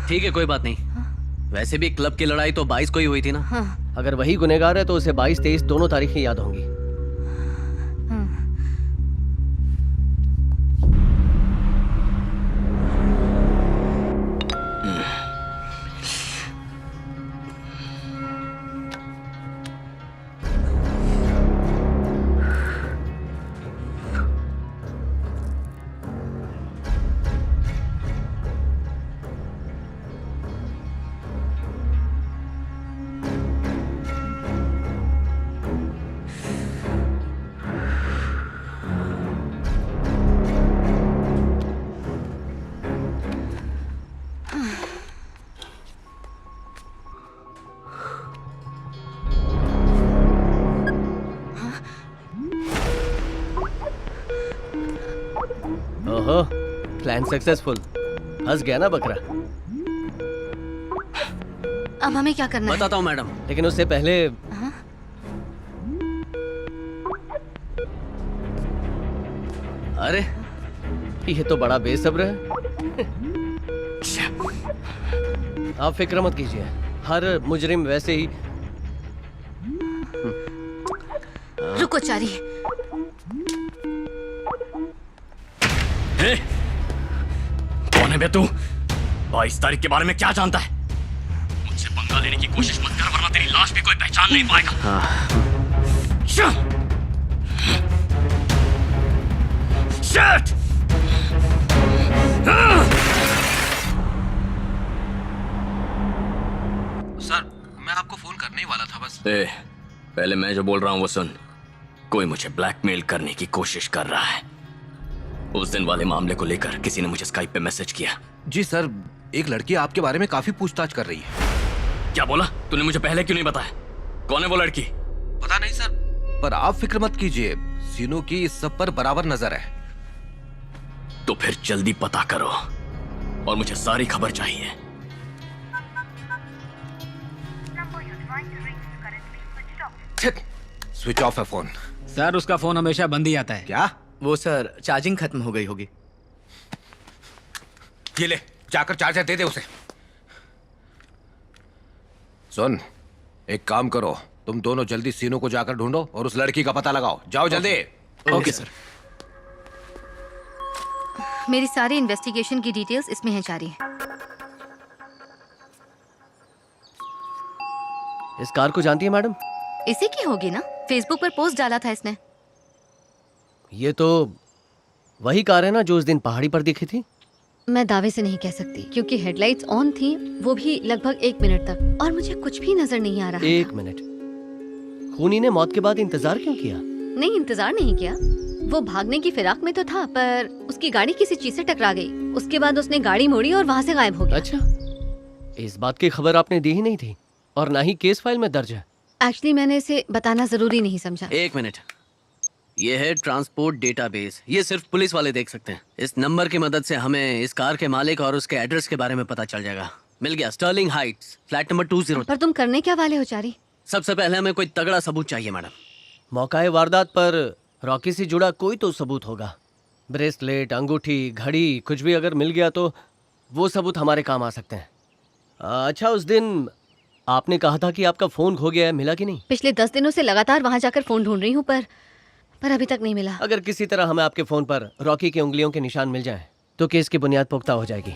ठीक है, कोई बात नहीं। वैसे भी क्लब की लड़ाई तो 22 को ही हुई थी ना। हाँ। अगर वही गुनहगार है तो उसे 22, 23 दोनों तारीखें याद होंगी। ओहो, प्लान सक्सेसफुल। हंस गया ना बकरा। अब हमें क्या करना है? बताता हूँ मैडम। लेकिन उससे पहले अरे, ये तो बड़ा बेसब्र है। आप फिक्र मत कीजिए, हर मुजरिम वैसे ही। रुको चारी। कौन है बे तू? 22 तारीख के बारे में क्या जानता है? मुझसे पंगा लेने की कोशिश मत कर, वरना तेरी लाश भी कोई पहचान नहीं पाएगा। Shit! सर, मैं आपको फोन करने ही वाला था बस। पहले मैं जो बोल रहा हूँ वो सुन। कोई मुझे ब्लैकमेल करने की कोशिश कर रहा है। उस दिन वाले मामले को लेकर किसी ने मुझे स्काइप पे मैसेज किया। जी सर, एक लड़की आपके बारे में काफी पूछताछ कर रही है। क्या बोला? तूने मुझे पहले क्यों नहीं बताया? कौन है वो लड़की? पता नहीं सर, पर आप फिक्र मत कीजिए, सीनू की इस सब पर बराबर नजर है। तो फिर जल्दी पता करो और मुझे सारी खबर चाहिए। स्विच ऑफ है फोन। सर, उसका फोन हमेशा बंद ही आता है। क्या? वो सर, चार्जिंग खत्म हो गई होगी। ये ले, जाकर चार्जर दे दे उसे। सुन, एक काम करो, तुम दोनों जल्दी सीनू को जाकर ढूंढो और उस लड़की का पता लगाओ। जाओ जल्दी। Okay sir. मेरी सारी इन्वेस्टिगेशन की डिटेल्स इसमें हैं जारी। इस कार को जानती है मैडम? इसी की होगी ना, फेसबुक पर पोस्ट डाला था इसने। ये तो वही कार है ना जो उस दिन पहाड़ी पर दिखी थी? मैं दावे से नहीं कह सकती क्योंकि हेडलाइट्स ऑन थी, वो भी लगभग 1 मिनट तक, और मुझे कुछ भी नजर नहीं आ रहा। 1 मिनट? खूनी ने मौत के बाद इंतजार क्यों किया? नहीं, इंतजार नहीं किया। वो भागने की फिराक में तो था, पर उसकी गाड़ी किसी चीज से टकरा गई। उसके बाद उसने गाड़ी मोड़ी और वहाँ से गायब हो गया। अच्छा, इस बात की खबर आपने दी ही नहीं थी और ना ही केस फाइल में दर्ज है। एक्चुअली मैंने इसे बताना जरूरी नहीं समझा। 1 मिनट। ये है ट्रांसपोर्ट डेटाबेस। ये सिर्फ पुलिस वाले देख सकते हैं। इस नंबर की मदद से हमें इस कार के मालिक और उसके एड्रेस के बारे में पता चल जाएगा। मिल गया, स्टर्लिंग हाइट्स, फ्लैट नंबर 20। पर तुम करने क्या वाले हो चारी? सबसे पहले हमें कोई तगड़ा सबूत चाहिए मैडम। मौकाए वारदात पर रॉकी से जुड़ा कोई तो सबूत होगा। ब्रेसलेट, अंगूठी, घड़ी, कुछ भी अगर मिल गया तो वो सबूत हमारे काम आ सकते हैं। अच्छा, उस दिन आपने कहा था कि आपका फोन खो गया है, मिला कि नहीं? पिछले 10 दिनों से लगातार वहाँ जाकर फोन ढूंढ रही हूँ, पर अभी तक नहीं मिला। अगर किसी तरह हमें आपके फोन पर रॉकी की उंगलियों के निशान मिल जाएं, तो केस की बुनियाद पुख्ता हो जाएगी।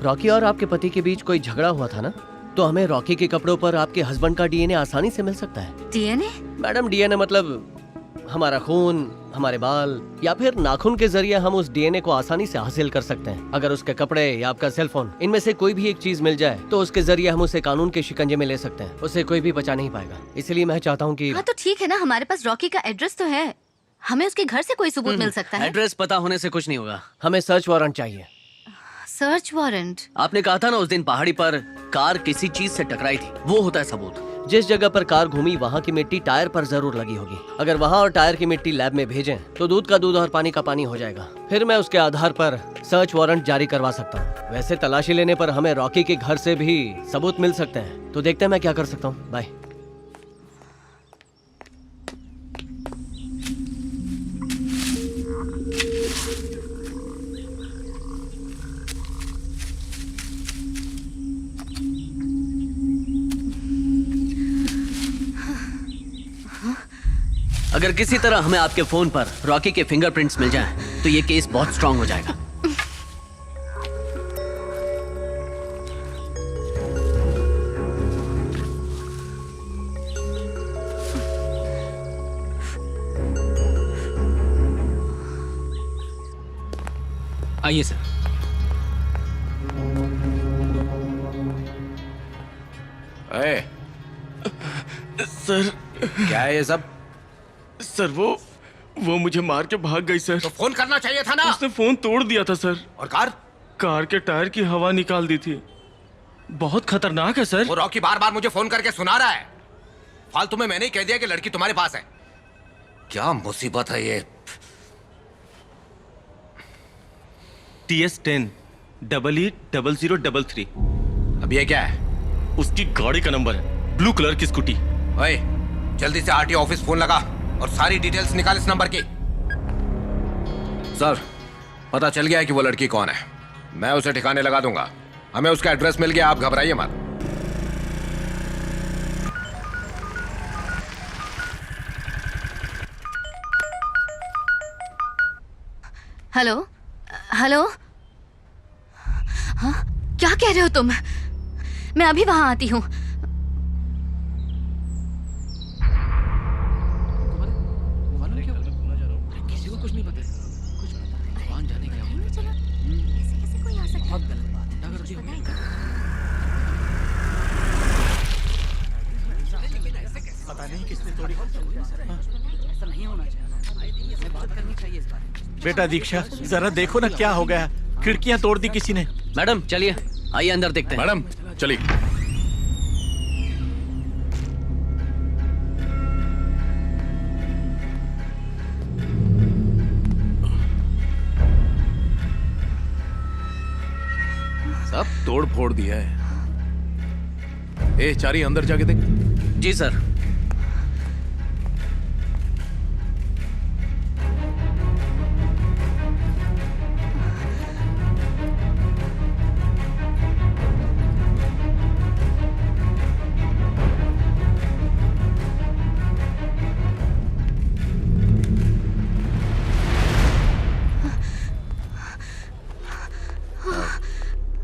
रॉकी और आपके पति के बीच कोई झगड़ा हुआ था ना, तो हमें रॉकी के कपड़ों पर आपके हस्बैंड का डीएनए आसानी से मिल सकता है। डीएनए? मैडम, डीएनए मतलब हमारा खून, हमारे बाल या फिर नाखून के जरिए हम उस डीएनए को आसानी से हासिल कर सकते हैं। अगर उसके कपड़े या आपका सेल फोन, इनमें से कोई भी एक चीज मिल जाए तो उसके जरिए हम उसे कानून के शिकंजे में ले सकते हैं। उसे कोई भी बचा नहीं पाएगा। इसलिए मैं चाहता हूँ कि हाँ तो ठीक है ना, हमारे पास रॉकी का एड्रेस तो है, हमें उसके घर से कोई सबूत मिल सकता है। एड्रेस पता होने से कुछ नहीं होगा। हमें सर्च वारंट चाहिए। Search warrant? आपने कहा था ना उस दिन पहाड़ी पर कार किसी चीज से टकराई थी, वो होता है सबूत। जिस जगह पर कार घूमी वहाँ की मिट्टी टायर पर जरूर लगी होगी। अगर वहाँ और टायर की मिट्टी लैब में भेजें तो दूध का दूध और पानी का पानी हो जाएगा। फिर मैं उसके आधार पर सर्च वारंट जारी करवा सकता हूँ। वैसे तलाशी लेने पर हमें रॉकी के घर से भी सबूत मिल सकते हैं, तो देखते हैं मैं क्या कर सकता हूँ। बाय। अगर किसी तरह हमें आपके फोन पर रॉकी के फिंगरप्रिंट्स मिल जाएं, तो ये केस बहुत स्ट्रांग हो जाएगा। आइए सर। सर, क्या है ये सब? सर वो मुझे मार के भाग गई सर। तो फोन करना चाहिए था ना। उसने फोन तोड़ दिया था सर। और कार के टायर की हवा निकाल दी थी। बहुत खतरनाक है सर। वो रॉकी बार बार मुझे फोन करके सुना रहा है। फालतू में मैंने ही कह दिया कि लड़की तुम्हारे पास है। क्या मुसीबत है ये। TS10 880033। अब ये क्या है? उसकी गाड़ी का नंबर है, ब्लू कलर की स्कूटी। ओए, जल्दी से आरटीओ ऑफिस फोन लगा और सारी डिटेल्स निकाल इस नंबर की। सर, पता चल गया है कि वो लड़की कौन है। मैं उसे ठिकाने लगा दूंगा। हमें उसका एड्रेस मिल गया, आप घबराइए मत। Hello hello. हाँ, क्या कह रहे हो तुम? मैं अभी वहां आती हूँ। किसी को कुछ नहीं पता, कुछ भगवान जाने क्या हुआ। कैसे कोई आ सकता है? बहुत गलत बात है। अगर जी पता नहीं किसने तोड़ी। ऐसा नहीं होना चाहिए, बात करनी चाहिए इस बारे में। बेटा दीक्षा, जरा देखो ना क्या हो गया। खिड़कियां तोड़ दी किसी ने। मैडम चलिए, आइए अंदर देखते हैं। मैडम चलिए। सब तोड़ फोड़ दिया है। ए चारी अंदर जाके देख। जी सर।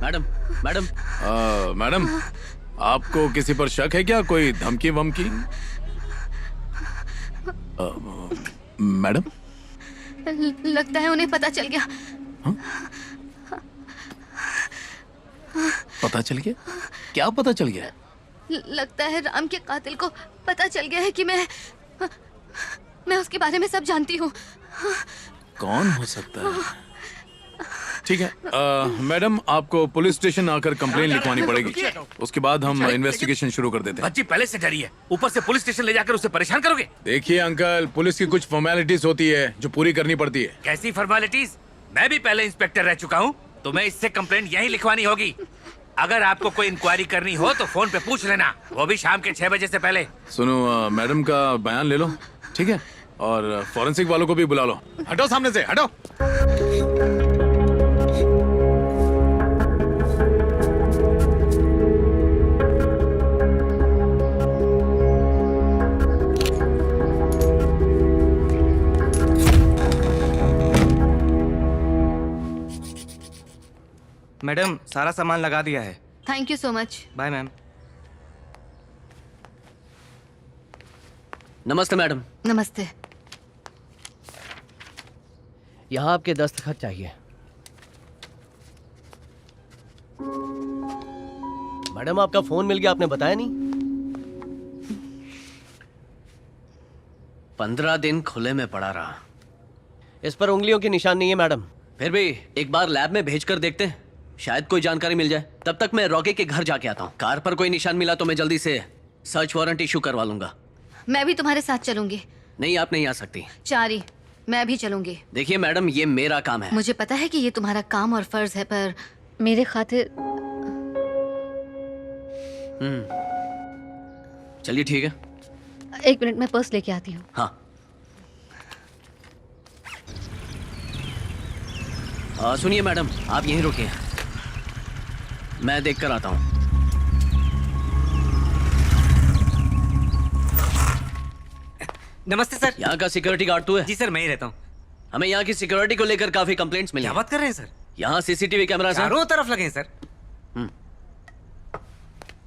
मैडम मैडम मैडम आपको किसी पर शक है क्या? कोई धमकी वमकी? मैडम लगता है उन्हें पता चल गया। पता चल गया? क्या पता चल गया? लगता है राम के कातिल को पता चल गया है कि मैं उसके बारे में सब जानती हूँ। कौन हो सकता है? ठीक है मैडम, आपको पुलिस स्टेशन आकर कंप्लेन लिखवानी पड़ेगी। उसके बाद हम इन्वेस्टिगेशन शुरू कर देते हैं। बच्ची पहले से डरी है, ऊपर से पुलिस स्टेशन ले जाकर उसे परेशान करोगे? देखिए अंकल, पुलिस की कुछ फॉर्मेलिटीज होती है जो पूरी करनी पड़ती है। कैसी फॉर्मेलिटीज? मैं भी पहले इंस्पेक्टर रह चुका हूँ। तुम्हें इससे कंप्लेंट यही लिखवानी होगी। अगर आपको कोई इंक्वायरी करनी हो तो फोन पे पूछ लेना, वो भी शाम के 6 बजे से पहले। सुनो मैडम का बयान ले लो, ठीक है? और फॉरेंसिक वालों को भी बुला लो। हटो सामने से, हटो। मैडम सारा सामान लगा दिया है। Thank you so much. Bye ma'am. नमस्ते मैडम। नमस्ते। यहाँ आपके दस्तखत चाहिए। मैडम आपका फोन मिल गया, आपने बताया नहीं। 15 दिन खुले में पड़ा रहा। इस पर उंगलियों के निशान नहीं है मैडम। फिर भी एक बार लैब में भेजकर देखते हैं, शायद कोई जानकारी मिल जाए। तब तक मैं रॉकी के घर जाके आता हूँ। कार पर कोई निशान मिला तो मैं जल्दी से सर्च वारंट इशू करवा लूंगा। मैं भी तुम्हारे साथ चलूंगी। नहीं, आप नहीं आ सकती। चारी, मैं भी चलूंगी। देखिए मैडम, ये मेरा काम है। मुझे पता है कि ये तुम्हारा काम और फर्ज है, पर मेरे खातिर। चलिए ठीक है। 1 मिनट में पर्स लेके आती हूँ। हाँ। सुनिए मैडम, आप यहीं रुकिए, मैं देख कर आता हूँ। नमस्ते सर। यहाँ का सिक्योरिटी गार्ड तू है? जी सर, मैं ही रहता हूँ। हमें यहाँ की सिक्योरिटी को लेकर काफी कंप्लेंट्स मिली। क्या बात कर रहे हैं सर? यहाँ सीसीटीवी कैमरा चारों तरफ लगे हैं सर।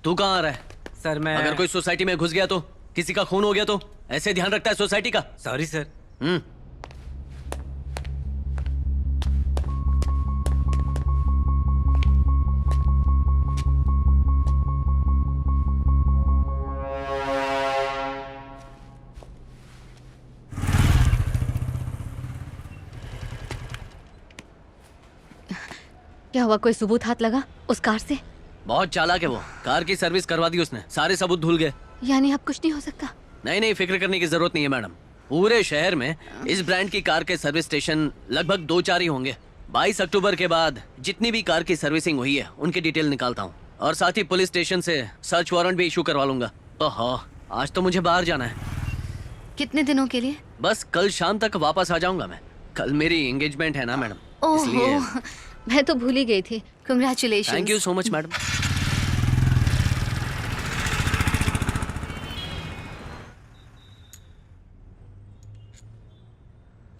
तू कहाँ आ रहा है? सर मैं। अगर कोई सोसाइटी में घुस गया तो, किसी का खून हो गया तो, ऐसे ध्यान रखता है सोसाइटी का? Sorry sir. क्या हुआ, कोई सबूत हाथ लगा उस कार से? बहुत चालाक है वो। कार की सर्विस करवा दी उसने, सारे सबूत धुल गए। यानी अब कुछ नहीं हो सकता? नहीं नहीं, फिक्र करने की जरूरत नहीं है मैडम। पूरे शहर में इस ब्रांड की कार के सर्विस स्टेशन लगभग 2-4 ही होंगे। 22 अक्टूबर के बाद जितनी भी कार की सर्विसिंग हुई है उनकी डिटेल निकालता हूँ, और साथ ही पुलिस स्टेशन से सर्च वारंट भी इशू करवा लूंगा। ओहो, आज तो मुझे बाहर जाना है। कितने दिनों के लिए? बस कल शाम तक वापस आ जाऊंगा मैं। कल मेरी एंगेजमेंट है ना मैडम, इसलिए। मैं तो भूल ही गई थी। Congratulations. Thank you so much madam.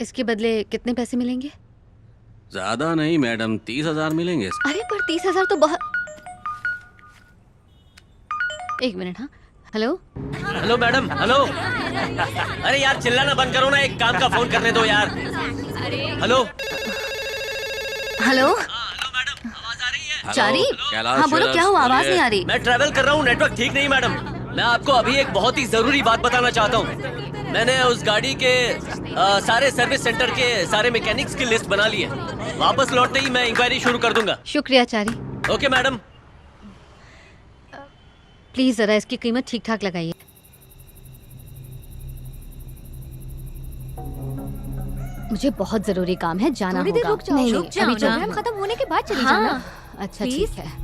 इसके बदले कितने पैसे मिलेंगे? ज्यादा नहीं मैडम, 30,000 मिलेंगे। अरे पर 30,000 तो बहुत। एक मिनट। हाँ, हेलो। Hello madam, hello. अरे यार चिल्लाना बंद करो ना, एक काम का फोन करने दो यार। हेलो हेलो चारी, हाँ बोलो, क्या हुआ? आवाज नहीं आ रही। मैं ट्रैवल कर रहा हूँ, नेटवर्क ठीक नहीं मैडम। मैं आपको अभी एक बहुत ही जरूरी बात बताना चाहता हूँ। मैंने उस गाड़ी के सारे सर्विस सेंटर के सारे मैकेनिक्स की लिस्ट बना ली है। वापस लौटते ही मैं इंक्वायरी शुरू कर दूंगा। शुक्रिया चारी। Okay madam. प्लीज जरा इसकी कीमत ठीक ठाक लगाइए। मुझे बहुत जरूरी काम है, जाना थोड़ी देर होगा। रुक जाओ, नहीं, रुक जाओ अभी ना। चल- प्रोग्राम खत्म होने के बाद चली हाँ, जाना। अच्छा Please? ठीक है।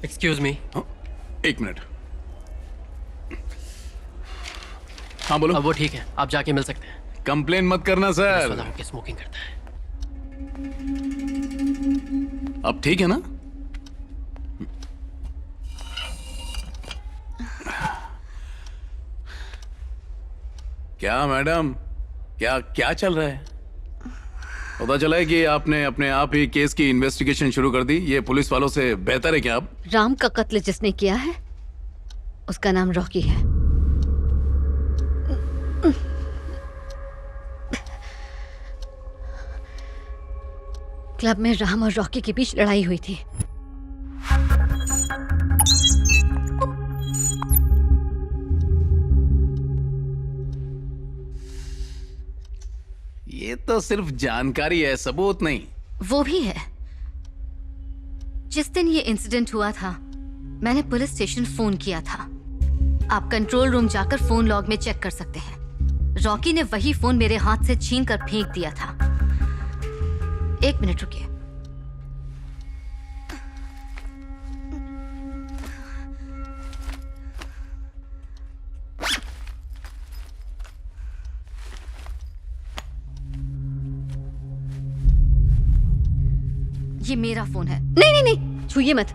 Excuse me. एक मिनट। हाँ बोलो। अब वो ठीक है, आप जाके मिल सकते हैं। कंप्लेन मत करना सर। स्मोकिंग करता है। अब ठीक है ना? क्या मैडम, क्या क्या चल रहा है? पता चला है कि आपने अपने आप ही केस की इन्वेस्टिगेशन शुरू कर दी। ये पुलिस वालों से बेहतर है क्या? आप राम का कत्ल जिसने किया है उसका नाम रॉकी है। क्लब में राम और रॉकी के बीच लड़ाई हुई थी। ये तो सिर्फ जानकारी है, सबूत नहीं। वो भी है। जिस दिन ये इंसिडेंट हुआ था मैंने पुलिस स्टेशन फोन किया था। आप कंट्रोल रूम जाकर फोन लॉग में चेक कर सकते हैं। रॉकी ने वही फोन मेरे हाथ से छीन कर फेंक दिया था। एक मिनट रुकिए। ये मेरा फोन है। नहीं नहीं नहीं, छूइए मत।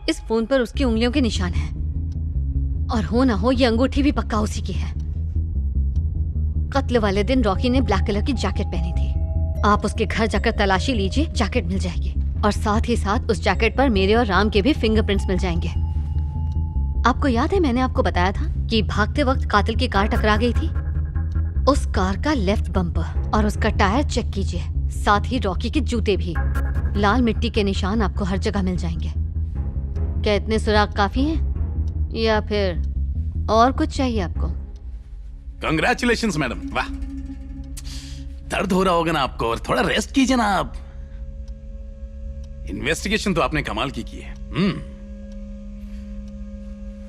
इस फोन पर उसकी उंगलियों के निशान हैं। और हो ना हो ये अंगूठी भी पक्का उसी की है। कत्ल वाले दिन रॉकी ने ब्लैक कलर की जैकेट पहनी थी। आप उसके घर जाकर तलाशी लीजिए, जैकेट मिल जाएगी। और साथ ही साथ उस जैकेट पर मेरे और राम के भी फिंगरप्रिंट्स मिल जाएंगे। आपको याद है मैंने आपको बताया था कि भागते वक्त कातिल की कार टकरा गई थी? उस कार का लेफ्ट बम्पर और उसका टायर चेक कीजिए, साथ ही रॉकी के जूते भी। लाल मिट्टी के निशान आपको हर जगह मिल जाएंगे। क्या इतने सुराग काफी हैं या फिर और कुछ चाहिए आपको? कंग्रेचुलेशंस मैडम, वाह। दर्द हो रहा होगा ना आपको, और थोड़ा रेस्ट कीजिए ना आप। इन्वेस्टिगेशन तो आपने कमाल की है।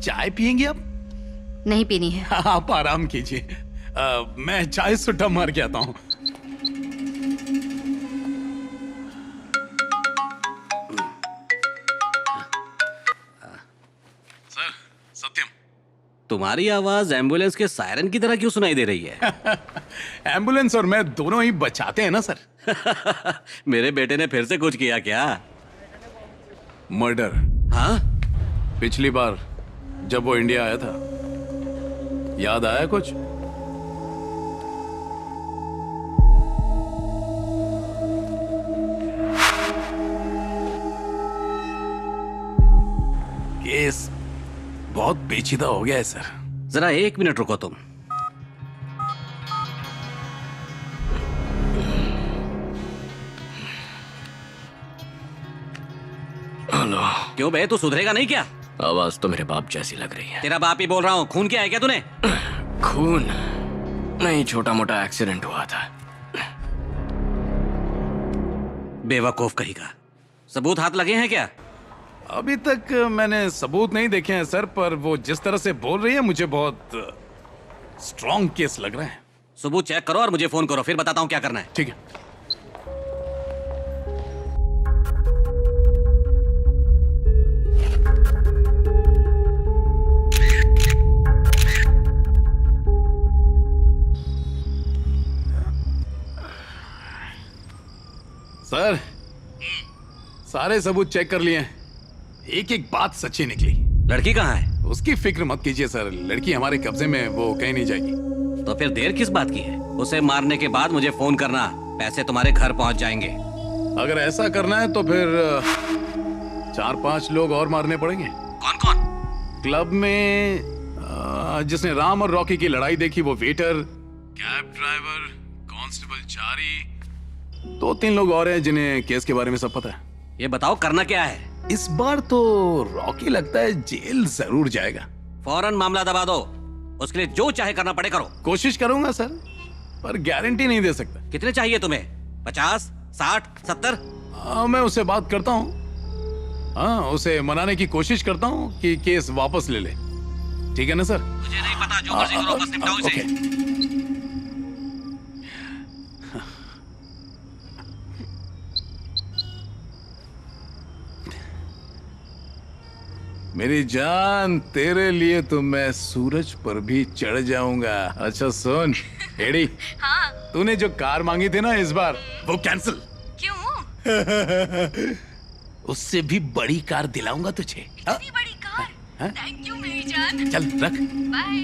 चाय पियेंगे आप? नहीं पीनी है। आप आराम कीजिए। मैं चाय सुट्टा मार के आता हूं। सर, सत्यम। तुम्हारी आवाज एम्बुलेंस के सायरन की तरह क्यों सुनाई दे रही है? एम्बुलेंस और मैं दोनों ही बचाते हैं ना सर। मेरे बेटे ने फिर से कुछ किया क्या? मर्डर। हाँ? पिछली बार जब वो इंडिया आया था, याद आया कुछ? केस बहुत पेचीदा हो गया है सर। जरा एक मिनट रुको तुम। हेलो। क्यों बे, तू सुधरेगा नहीं क्या? आवाज तो मेरे बाप जैसी लग रही है। तेरा बाप ही बोल रहा हूँ। खून किया है क्या तूने? खून नहीं, छोटा मोटा एक्सीडेंट हुआ था। बेवकूफ कहीं का। सबूत हाथ लगे हैं क्या? अभी तक मैंने सबूत नहीं देखे हैं सर, पर वो जिस तरह से बोल रही है मुझे बहुत स्ट्रॉन्ग केस लग रहा है। सबूत चेक करो और मुझे फोन करो, फिर बताता हूँ क्या करना है। ठीक है। सर, सारे सबूत चेक कर लिए हैं। एक एक बात सच्ची निकली। लड़की कहाँ है? उसकी फिक्र मत कीजिए सर, लड़की हमारे कब्जे में, वो कहीं नहीं जाएगी। तो फिर देर किस बात की है? उसे मारने के बाद मुझे फोन करना, पैसे तुम्हारे घर पहुंच जाएंगे। अगर ऐसा करना है तो फिर 4-5 लोग और मारने पड़ेंगे। कौन कौन? क्लब में जिसने राम और रॉकी की लड़ाई देखी, वो वेटर, कैब ड्राइवर, कांस्टेबल चारी, 2-3 लोग और हैं जिन्हें केस के बारे में सब पता है। ये बताओ करना क्या है? इस बार तो रॉकी लगता है जेल जरूर जाएगा। फौरन मामला दबा दो, उसके लिए जो चाहे करना पड़े करो। कोशिश करूंगा सर, पर गारंटी नहीं दे सकता। कितने चाहिए तुम्हें? 50, 60, 70? मैं उससे बात करता हूँ। हाँ, उसे मनाने की कोशिश करता हूँ कि केस वापस ले ले। ठीक है ना सर? मुझे नहीं पता, जो मर्जी करो, बस निपटाओ इसे। मेरी जान, तेरे लिए तो मैं सूरज पर भी चढ़ जाऊंगा। अच्छा सुन एडी, हाँ? तूने जो कार मांगी थी ना इस बार, वो कैंसिल। क्यों? उससे भी बड़ी कार दिलाऊंगा तुझे। इतनी बड़ी कार? थैंक यू मेरी जान। चल रख। बाय।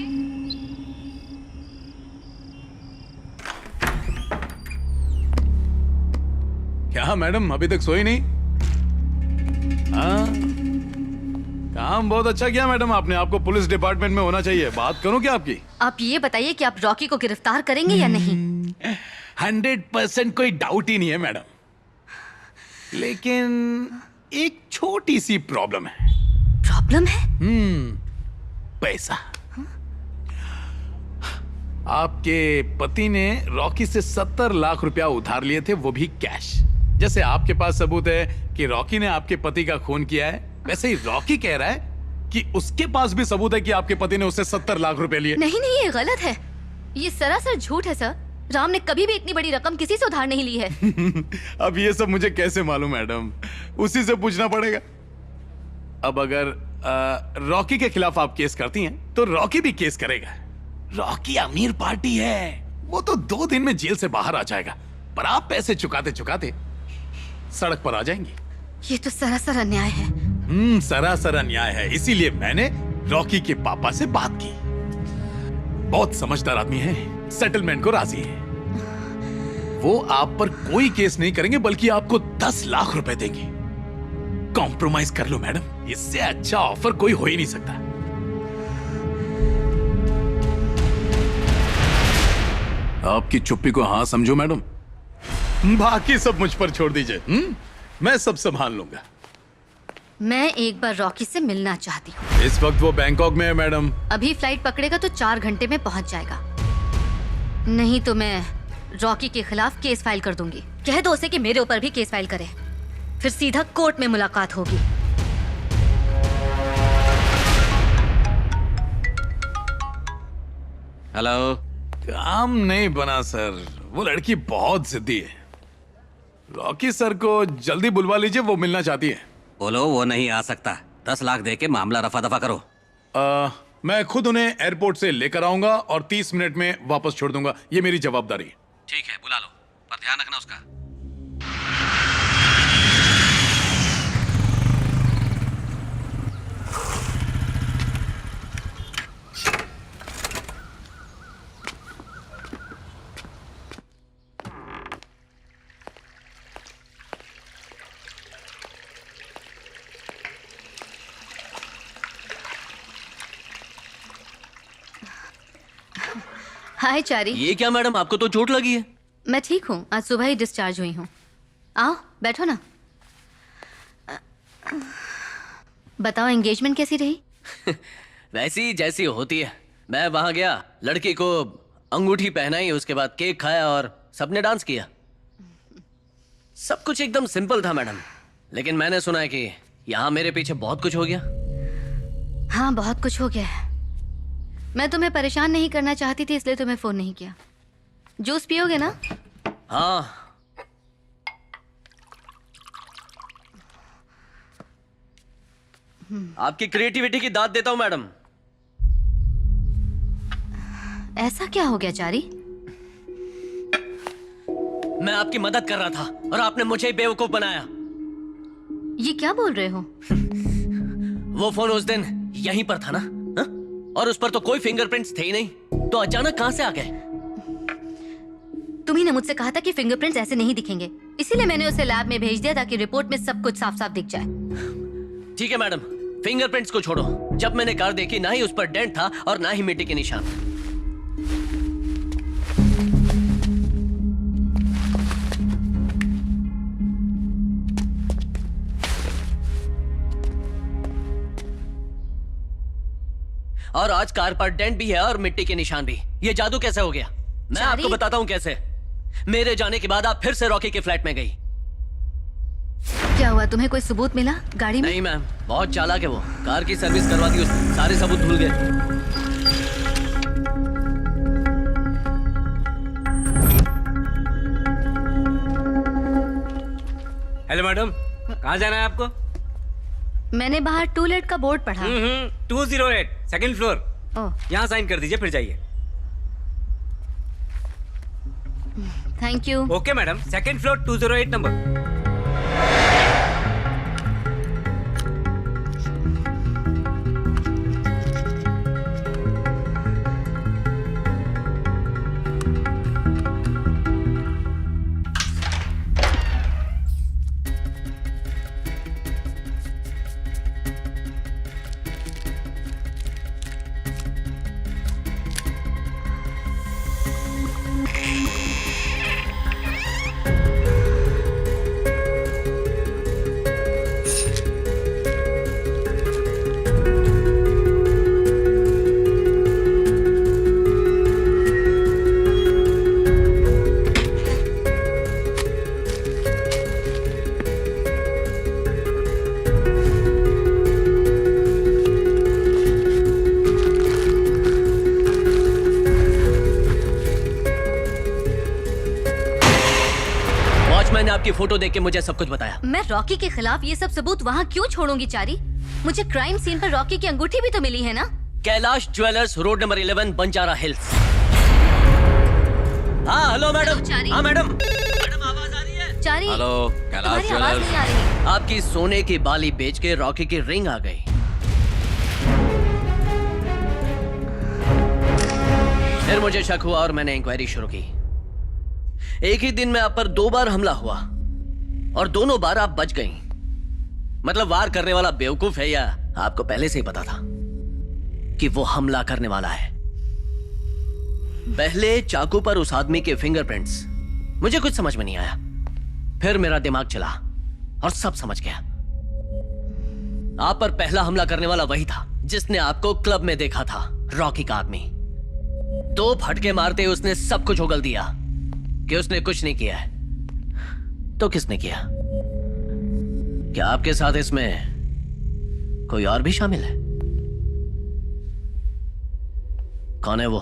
क्या मैडम, अभी तक सोई नहीं? हाँ, काम बहुत अच्छा किया मैडम आपने। आपको पुलिस डिपार्टमेंट में होना चाहिए। बात करूं क्या आपकी? आप ये बताइए कि आप रॉकी को गिरफ्तार करेंगे या नहीं? 100% कोई डाउट ही नहीं है मैडम, लेकिन एक छोटी सी प्रॉब्लम है। प्रॉब्लम है? पैसा। आपके पति ने रॉकी से 70 लाख रुपया उधार लिए थे, वो भी कैश। जैसे आपके पास सबूत है कि रॉकी ने आपके पति का खून किया है, वैसे ही रॉकी कह रहा है कि उसके पास भी सबूत है कि आपके पति ने उससे 70 लाख रुपए लिए। नहीं नहीं, ये गलत है। ये सरासर झूठ है सर। राम ने कभी भी इतनी बड़ी रकम किसी से उधार नहीं ली है। अब ये सब मुझे कैसे मालूम मैडम? उसी से पूछना पड़ेगा। अब अगर रॉकी के खिलाफ आप केस करती हैं, तो रॉकी भी केस करेगा। रॉकी अमीर पार्टी है, वो तो 2 दिन में जेल से बाहर आ जाएगा, पर आप पैसे चुकाते चुकाते सड़क पर आ जाएंगी। ये तो सरासर अन्याय है। सरासर अन्याय है। इसीलिए मैंने रॉकी के पापा से बात की। बहुत समझदार आदमी है, सेटलमेंट को राजी है। वो आप पर कोई केस नहीं करेंगे, बल्कि आपको 10 लाख रुपए देंगे। कॉम्प्रोमाइज कर लो मैडम, इससे अच्छा ऑफर कोई हो ही नहीं सकता। आपकी चुप्पी को हाँ समझो मैडम, बाकी सब मुझ पर छोड़ दीजिए। मैं सब संभाल लूंगा। मैं एक बार रॉकी से मिलना चाहती हूँ। इस वक्त वो बैंकॉक में है मैडम। अभी फ्लाइट पकड़ेगा तो 4 घंटे में पहुँच जाएगा। नहीं तो मैं रॉकी के खिलाफ केस फाइल कर दूंगी। कह दो उसे कि मेरे ऊपर भी केस फाइल करे, फिर सीधा कोर्ट में मुलाकात होगी। हेलो। काम नहीं बना सर, वो लड़की बहुत जिद्दी है। रॉकी सर को जल्दी बुलवा लीजिए, वो मिलना चाहती है। बोलो वो नहीं आ सकता। 10 लाख दे के मामला रफा दफा करो। मैं खुद उन्हें एयरपोर्ट से लेकर आऊंगा और 30 मिनट में वापस छोड़ दूंगा। ये मेरी जवाबदारी है। ठीक है, बुला लो, पर ध्यान रखना उसका। हाय चारी। ये क्या मैडम, आपको तो चोट लगी है? मैं ठीक हूँ, आज सुबह ही डिस्चार्ज हुई हूँ। आओ बैठो ना। बताओ एंगेजमेंट कैसी रही? वैसी जैसी होती है। मैं वहां गया, लड़की को अंगूठी पहनाई, उसके बाद केक खाया और सबने डांस किया। सब कुछ एकदम सिंपल था मैडम, लेकिन मैंने सुना है कि यहाँ मेरे पीछे बहुत कुछ हो गया। हाँ, बहुत कुछ हो गया है। मैं तुम्हें परेशान नहीं करना चाहती थी, इसलिए तुम्हें फोन नहीं किया। जूस पियोगे ना? हाँ। आपकी क्रिएटिविटी की दाद देता हूँ मैडम। ऐसा क्या हो गया चारी? मैं आपकी मदद कर रहा था और आपने मुझे ही बेवकूफ बनाया। ये क्या बोल रहे हो? वो फोन उस दिन यहीं पर था ना? हा? और उस पर तो कोई फिंगरप्रिंट्स थे ही नहीं, तो अचानक कहां से आ गए? तुम्ही ने मुझसे कहा था कि फिंगरप्रिंट्स ऐसे नहीं दिखेंगे, इसीलिए मैंने उसे लैब में भेज दिया ताकि रिपोर्ट में सब कुछ साफ साफ दिख जाए। ठीक है मैडम, फिंगरप्रिंट्स को छोड़ो। जब मैंने कार देखी ना ही उस पर डेंट था और ना ही मिट्टी के निशान। और आज कार पर डेंट भी है और मिट्टी के निशान भी। ये जादू कैसे हो गया? मैं आपको बताता हूं कैसे। मेरे जाने के बाद आप फिर से रॉकी के फ्लैट में गई। क्या हुआ, तुम्हें कोई सबूत मिला गाड़ी में? नहीं मैम, बहुत चालाक है वो। कार की सर्विस करवा दी उसने, सारे सबूत भूल गए। हेलो मैडम, कहाँ जाना है आपको? मैंने बाहर टूलेट का बोर्ड पढ़ा। 208 सेकंड फ्लोर। यहाँ साइन कर दीजिए फिर जाइए। Thank you. Okay madam, second floor 208 number. आपकी फोटो देख के मुझे सब कुछ बताया। मैं रॉकी के खिलाफ ये सब सबूत वहाँ क्यों छोड़ूंगी चारी? मुझे क्राइम सीन पर रॉकी की अंगूठी भी तो मिली है ना? Kailash jewellers, road number 11, Banjara hills. हाँ हेलो मैडम। हाँ मैडम। मैडम आवाज आ रही है? चारी। Hello Kailash jewellers. आवाज नहीं आ रही। आपकी सोने की बाली बेच के रॉकी की रिंग आ गई। फिर मुझे शक हुआ और मैंने इंक्वायरी शुरू की। एक ही दिन में आप पर 2 बार हमला हुआ और दोनों बार आप बच गईं। मतलब वार करने वाला बेवकूफ है या आपको पहले से ही पता था कि वो हमला करने वाला है? पहले चाकू पर उस आदमी के फिंगरप्रिंट्स, मुझे कुछ समझ में नहीं आया। फिर मेरा दिमाग चला और सब समझ गया। आप पर पहला हमला करने वाला वही था जिसने आपको क्लब में देखा था, रॉकी का आदमी। 2 फटके मारते उसने सब कुछ उगल दिया कि उसने कुछ नहीं किया है। तो किसने किया? क्या आपके साथ इसमें कोई और भी शामिल है? कौन है वो?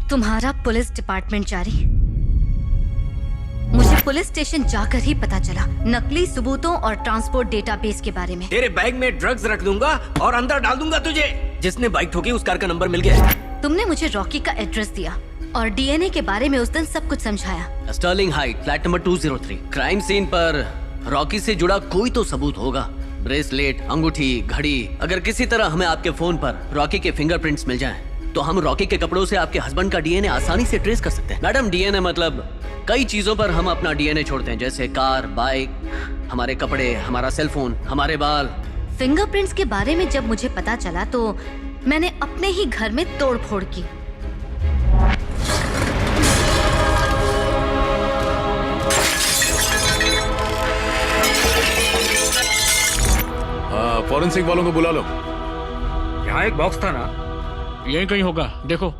तुम्हारा पुलिस डिपार्टमेंट जारी। मुझे पुलिस स्टेशन जाकर ही पता चला नकली सबूतों और ट्रांसपोर्ट डेटाबेस के बारे में। तेरे बैग में ड्रग्स रख दूंगा और अंदर डाल दूंगा तुझे। जिसने बाइक ठोकी उस कार का नंबर मिल गया। तुमने मुझे रॉकी का एड्रेस दिया और डीएनए के बारे में उस दिन सब कुछ समझाया। Sterling Height, flat number 203। Crime scene पर रॉकी से जुड़ा कोई तो सबूत होगा। ब्रेसलेट, अंगूठी, घड़ी। अगर किसी तरह हमें आपके फोन पर रॉकी के फिंगरप्रिंट्स मिल जाएं, तो हम रॉकी के कपड़ों से आपके हस्बैंड का डीएनए आसानी से ट्रेस कर सकते हैं। मैडम, डीएनए मतलब कई चीजों पर हम अपना डीएनए छोड़ते हैं, जैसे कार, बाइक, हमारे कपड़े, हमारा सेल फोन, हमारे बाल। फिंगरप्रिंट्स के बारे में जब मुझे पता चला तो मैंने अपने ही घर में तोड़फोड़ की। फॉरेंसिक वालों को बुला लो। यहाँ एक बॉक्स था ना, यही कहीं होगा, देखो।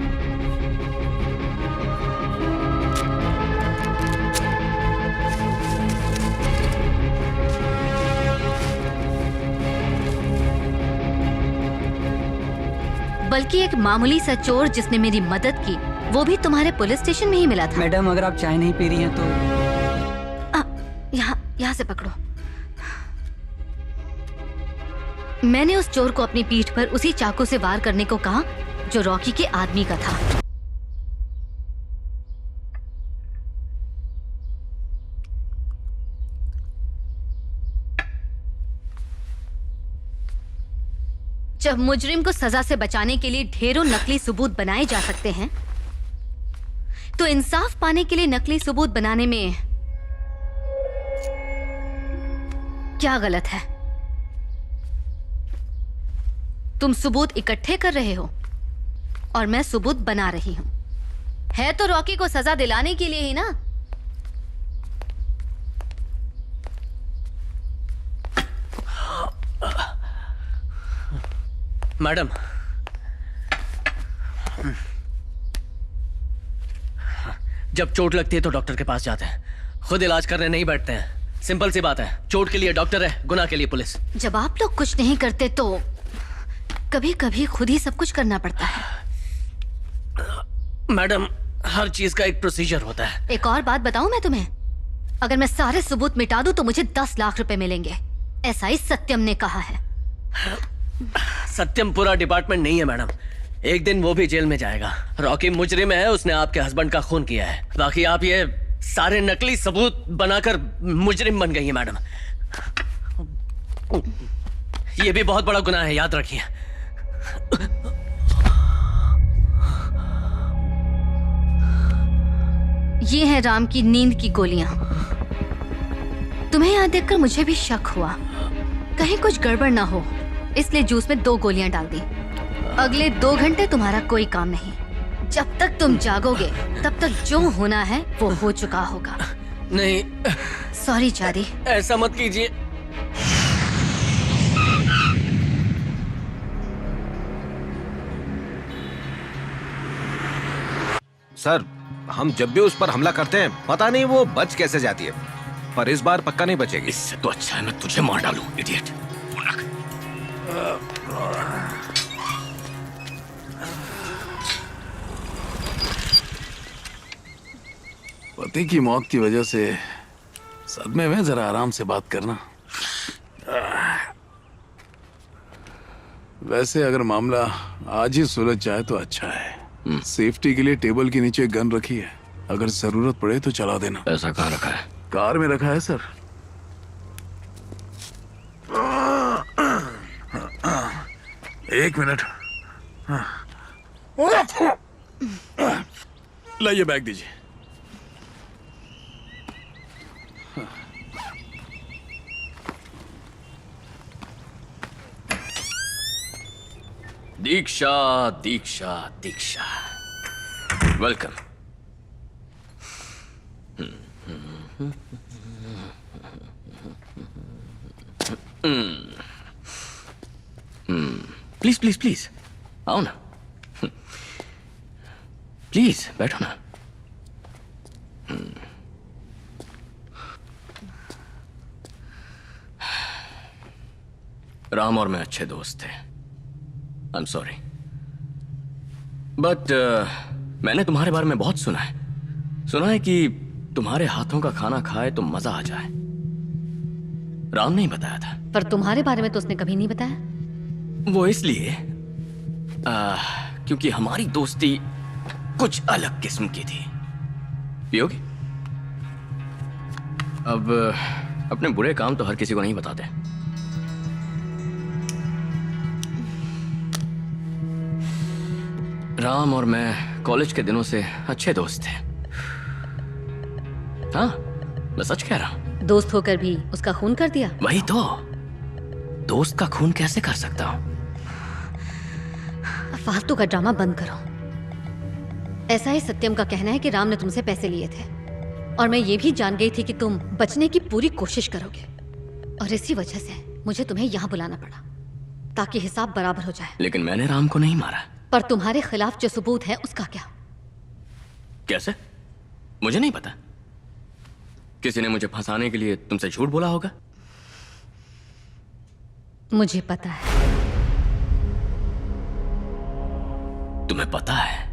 बल्कि एक मामूली सा चोर जिसने मेरी मदद की, वो भी तुम्हारे पुलिस स्टेशन में ही मिला था। मैडम अगर आप चाय नहीं पी रही हैं तो यहाँ से पकड़ो। मैंने उस चोर को अपनी पीठ पर उसी चाकू से वार करने को कहा जो रॉकी के आदमी का था। जब मुजरिम को सजा से बचाने के लिए ढेरों नकली सबूत बनाए जा सकते हैं, तो इंसाफ पाने के लिए नकली सबूत बनाने में क्या गलत है? तुम सबूत इकट्ठे कर रहे हो और मैं सबूत बना रही हूं। है तो रॉकी को सजा दिलाने के लिए ही ना। मैडम, जब चोट लगती है तो डॉक्टर के पास जाते हैं, खुद इलाज करने नहीं बैठते हैं। सिंपल सी बात है, चोट के लिए डॉक्टर है, गुनाह के लिए पुलिस। जब आप लोग कुछ नहीं करते तो कभी कभी खुद ही सब कुछ करना पड़ता है। मैडम, हर चीज का एक प्रोसीजर होता है। एक और बात बताऊं मैं तुम्हें, अगर मैं सारे सबूत मिटा दूं तो मुझे 10 लाख रुपए मिलेंगे, ऐसा ही सत्यम ने कहा है। सत्यम पूरा डिपार्टमेंट नहीं है मैडम, एक दिन वो भी जेल में जाएगा। रॉकी मुजरिम है, उसने आपके हस्बैंड का खून किया है। बाकी आप ये सारे नकली सबूत बनाकर मुजरिम बन गई है मैडम। ये भी बहुत बड़ा गुनाह है, याद रखिए। ये है राम की नींद की गोलियां। तुम्हें यहाँ देखकर मुझे भी शक हुआ, कहीं कुछ गड़बड़ ना हो, इसलिए जूस में 2 गोलियां डाल दी। अगले 2 घंटे तुम्हारा कोई काम नहीं। जब तक तुम जागोगे तब तक जो होना है वो हो चुका होगा। नहीं, सॉरी चादी। ऐसा मत कीजिए। सर, हम जब भी उस पर हमला करते हैं पता नहीं वो बच कैसे जाती है, पर इस बार पक्का नहीं बचेगी। इससे तो अच्छा है मैं तुझे मार डालूं, इडियट। पति की मौत की वजह से सदमे में, जरा आराम से बात करना। वैसे अगर मामला आज ही सुलझ जाए तो अच्छा है। सेफ्टी के लिए टेबल के नीचे गन रखी है, अगर जरूरत पड़े तो चला देना। ऐसा कहाँ रखा है? कार में रखा है सर। एक मिनट, लाइए बैग दीजिए। दीक्षा, दीक्षा, दीक्षा, वेलकम। प्लीज प्लीज प्लीज आओ ना, प्लीज बैठो ना। राम और मैं अच्छे दोस्त थे। आई एम सॉरी, बट मैंने तुम्हारे बारे में बहुत सुना है कि तुम्हारे हाथों का खाना खाए तो मजा आ जाए। राम ने ही बताया था। पर तुम्हारे बारे में तो उसने कभी नहीं बताया। वो इसलिए क्योंकि हमारी दोस्ती कुछ अलग किस्म की थी। पियोगी? अब अपने बुरे काम तो हर किसी को नहीं बताते। राम और मैं कॉलेज के दिनों से अच्छे दोस्त थे। हाँ, मैं सच कह रहा हूं। दोस्त होकर भी उसका खून कर दिया? वही तो, दोस्त का खून कैसे कर सकता हूं? फालतू का ड्रामा बंद करो। ऐसा ही सत्यम का कहना है कि राम ने तुमसे पैसे लिए थे, और मैं ये भी जान गई थी कि तुम बचने की पूरी कोशिश करोगे, और इसी वजह से मुझे तुम्हें यहाँ बुलाना पड़ा ताकि हिसाब बराबर हो जाए। लेकिन मैंने राम को नहीं मारा। पर तुम्हारे खिलाफ जो सबूत है उसका क्या? कैसे? मुझे नहीं पता। किसी ने मुझे फंसाने के लिए तुमसे झूठ बोला होगा। मुझे पता है। तुम्हें पता है,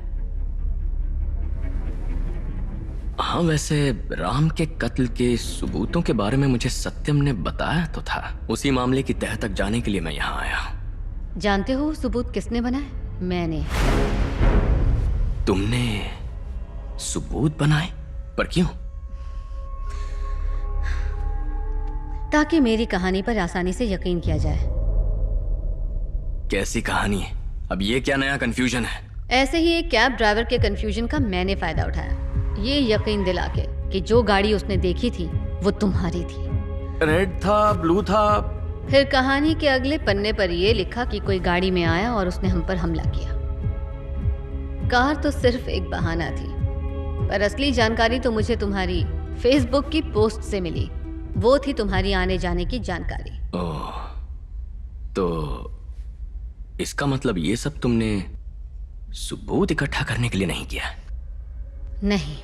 हाँ वैसे राम के कत्ल के सबूतों के बारे में मुझे सत्यम ने बताया तो था। उसी मामले की तह तक जाने के लिए मैं यहाँ आया हूँ। जानते हो सबूत किसने बनाए? मैंने। तुमने सबूत बनाए? पर क्यों? ताकि मेरी कहानी पर आसानी से यकीन किया जाए। कैसी कहानी है? अब ये क्या नया कंफ्यूजन है? ऐसे ही एक कैब ड्राइवर के कंफ्यूजन का मैंने फायदा उठाया, ये यकीन दिला के कि जो गाड़ी उसने देखी थी वो तुम्हारी थी। रेड था, ब्लू था। फिर कहानी के अगले पन्ने पर ये लिखा कि कोई गाड़ी में आया और उसने हम पर हमला किया। कार तो सिर्फ एक बहाना थी, पर असली जानकारी तो मुझे तुम्हारी फेसबुक की पोस्ट से मिली। वो थी तुम्हारी आने जाने की जानकारी। ओह, तो इसका मतलब ये सब तुमने सबूत इकट्ठा करने के लिए नहीं किया? नहीं,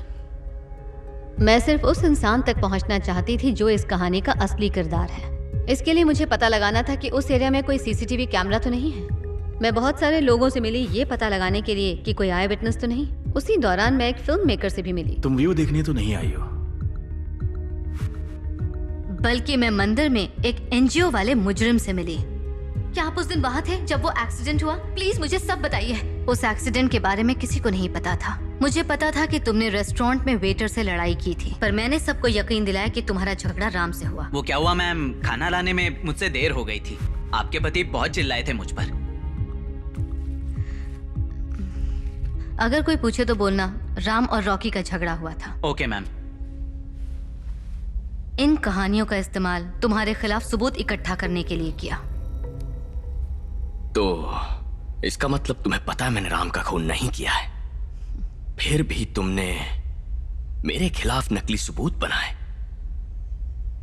मैं सिर्फ उस इंसान तक पहुंचना चाहती थी जो इस कहानी का असली किरदार है। इसके लिए मुझे पता लगाना था कि उस एरिया में कोई सीसीटीवी कैमरा तो नहीं है। मैं बहुत सारे लोगों से मिली ये पता लगाने के लिए कि कोई आई विटनेस तो नहीं। उसी दौरान मैं एक फिल्म मेकर से भी मिली। तुम व्यू देखने तो नहीं आई हो? बल्कि मैं मंदिर में एक एनजीओ वाले मुजरिम से मिली। क्या आप उस दिन वहाँ थे जब वो एक्सीडेंट हुआ? प्लीज मुझे सब बताइए। उस एक्सीडेंट के बारे में किसी को नहीं पता था। मुझे पता था कि तुमने रेस्टोरेंट में वेटर से लड़ाई की थी, पर मैंने सबको यकीन दिलाया कि तुम्हारा झगड़ा राम से हुआ। वो क्या हुआ मैम, खाना लाने में मुझसे देर हो गई थी। आपके पति बहुत चिल्लाए थे मुझ पर। अगर कोई पूछे तो बोलना राम और रॉकी का झगड़ा हुआ था। Okay ma'am. इन कहानियों का इस्तेमाल तुम्हारे खिलाफ सबूत इकट्ठा करने के लिए किया। तो इसका मतलब तुम्हें पता है मैंने राम का खून नहीं किया है, फिर भी तुमने मेरे खिलाफ नकली सबूत बनाए।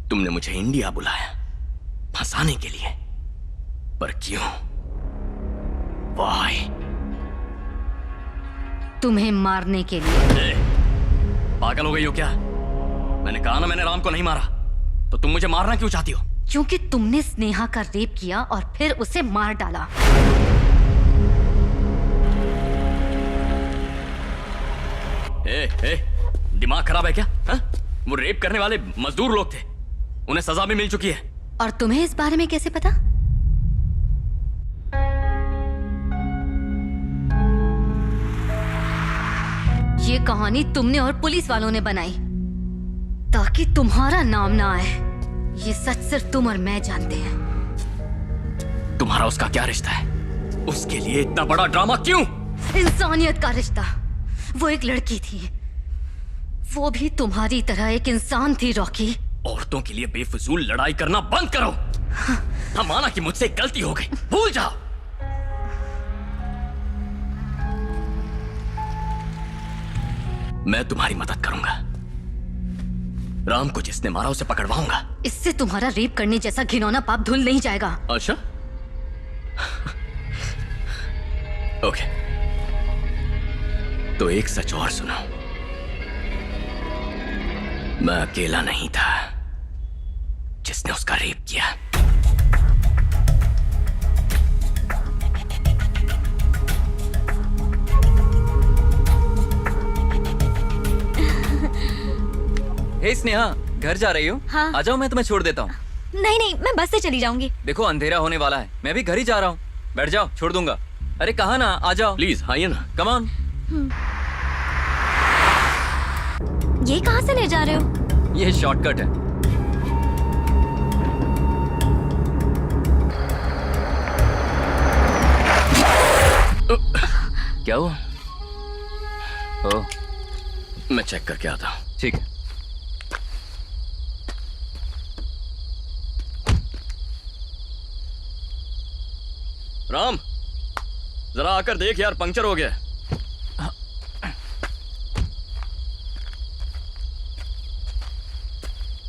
तुमने मुझे इंडिया बुलाया फंसाने के लिए, पर क्यों? Why? तुम्हें मारने के लिए। पागल हो गई हो क्या? मैंने कहा ना मैंने राम को नहीं मारा, तो तुम मुझे मारना क्यों चाहती हो? क्योंकि तुमने स्नेहा का रेप किया और फिर उसे मार डाला। दिमाग खराब है क्या? हा? वो रेप करने वाले मजदूर लोग थे, उन्हें सजा भी मिल चुकी है। और तुम्हें इस बारे में कैसे पता? ये कहानी तुमने और पुलिस वालों ने बनाई ताकि तुम्हारा नाम ना आए। ये सच सिर्फ तुम और मैं जानते हैं। तुम्हारा उसका क्या रिश्ता है? उसके लिए इतना बड़ा ड्रामा क्यों? इंसानियत का रिश्ता। वो एक लड़की थी, वो भी तुम्हारी तरह एक इंसान थी रॉकी। औरतों के लिए बेफिजूल लड़ाई करना बंद करो। हाँ, माना कि मुझसे गलती हो गई, भूल जाओ। मैं तुम्हारी मदद करूंगा। राम को जिसने मारा उसे पकड़वाऊंगा। इससे तुम्हारा रेप करने जैसा घिनौना पाप धुल नहीं जाएगा। अच्छा ओके, तो एक सच और सुनो। मैं अकेला नहीं था जिसने उसका रेप किया। हे स्नेहा, घर जा रही हो? हाँ। आ जाओ, मैं तुम्हें छोड़ देता हूँ। नहीं नहीं, मैं बस से चली जाऊंगी। देखो अंधेरा होने वाला है, मैं भी घर ही जा रहा हूँ। बैठ जाओ, छोड़ दूंगा। अरे कहा ना, आ जाओ प्लीज। आइए ना, कम ऑन। ये कहाँ से ले जा रहे हो? ये शॉर्टकट है। क्या हुआ? ओह, मैं चेक करके आता हूँ। ठीक है। राम, जरा आकर देख यार, पंक्चर हो गया।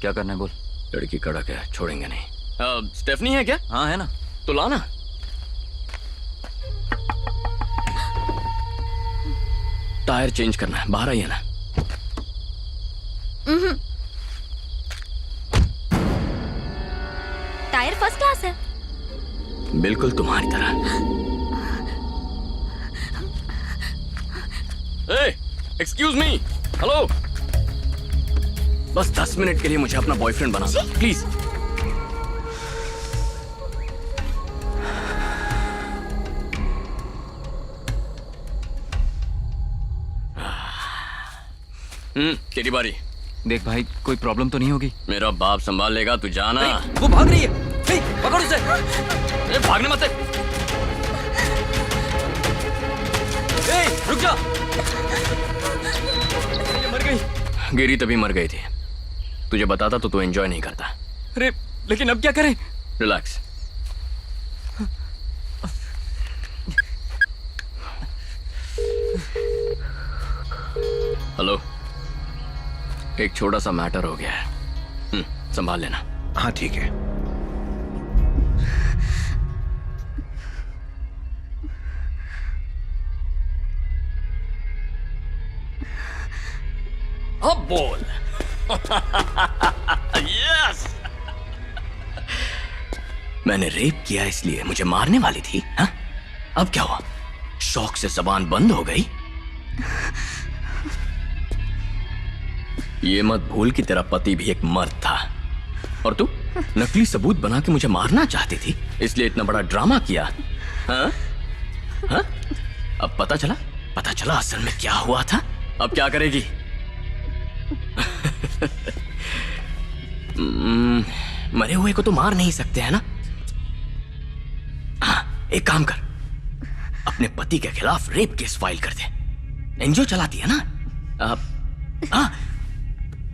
क्या करना है बोल। लड़की कड़क है, छोड़ेंगे नहीं। स्टेफनी है क्या? हाँ है ना। तो लाना। टायर चेंज करना है, बाहर आइए ना। टायर फर्स्ट क्लास है। बिल्कुल तुम्हारी तरह। Excuse me, hello. बस 10 मिनट के लिए मुझे अपना बॉयफ्रेंड बना दो, प्लीज। तेरी बारी। देख भाई, कोई प्रॉब्लम तो नहीं होगी? मेरा बाप संभाल लेगा, तू जाना। वो भाग रही है, पकड़ उसे। भागने मत। रुक जा। ये मर गई। गिरी तभी मर गई थी। तुझे बताता तो तू एंजॉय नहीं करता। अरे लेकिन अब क्या करें? रिलैक्स। हेलो, एक छोटा सा मैटर हो गया है, संभाल लेना। हाँ ठीक है। अब बोल। यस। मैंने रेप किया इसलिए मुझे मारने वाली थी, हाँ? अब क्या हुआ? शौक से जबान बंद हो गई? ये मत भूल कि तेरा पति भी एक मर्द था और तू नकली सबूत बना के मुझे मारना चाहती थी, इसलिए इतना बड़ा ड्रामा किया, हाँ? हाँ? अब पता चला असल में क्या हुआ था। अब क्या करेगी? मरे हुए को तो मार नहीं सकते है ना? हाँ, एक काम कर, अपने पति के खिलाफ रेप केस फाइल कर दे। एनजीओ चलाती है ना? हाँ,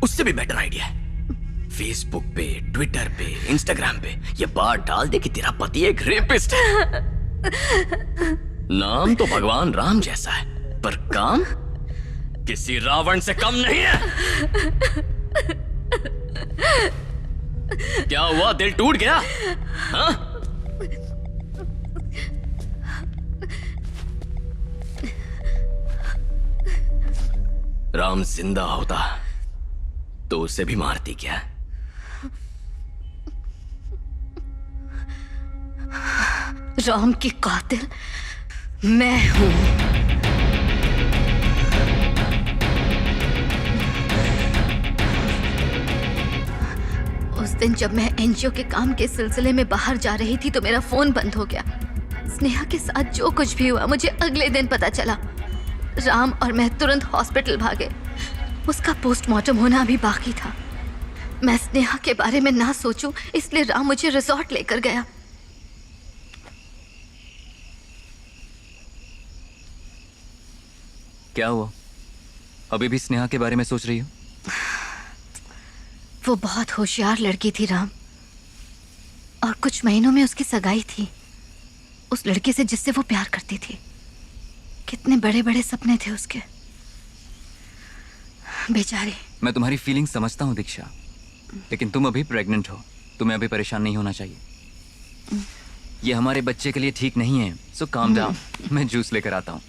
उससे भी बेटर आइडिया है। फेसबुक पे, ट्विटर पे, इंस्टाग्राम पे ये बात डाल दे कि तेरा पति एक रेपिस्ट है। नाम तो भगवान राम जैसा है, पर काम किसी रावण से कम नहीं है। क्या हुआ? दिल टूट गया? हाँ? राम जिंदा होता तो उसे भी मारती क्या? राम की कातिल मैं हूं। उस दिन जब मैं एनजीओ के काम के सिलसिले में बाहर जा रही थी तो मेरा फोन बंद हो गया। स्नेहा के साथ जो कुछ भी हुआ मुझे अगले दिन पता चला। राम और मैं तुरंत हॉस्पिटल भागे। उसका पोस्टमार्टम होना अभी बाकी था। मैं स्नेहा के बारे में ना सोचूं इसलिए राम मुझे रिजॉर्ट लेकर गया। क्या हुआ? अभी भी स्नेहा के बारे में सोच रही हो? वो बहुत होशियार लड़की थी राम, और कुछ महीनों में उसकी सगाई थी उस लड़के से जिससे वो प्यार करती थी। कितने बड़े बड़े सपने थे उसके, बेचारी। मैं तुम्हारी फीलिंग समझता हूँ दीक्षा, लेकिन तुम अभी प्रेग्नेंट हो, तुम्हें अभी परेशान नहीं होना चाहिए। ये हमारे बच्चे के लिए ठीक नहीं है, सो काम डाउन। मैं जूस लेकर आता हूँ।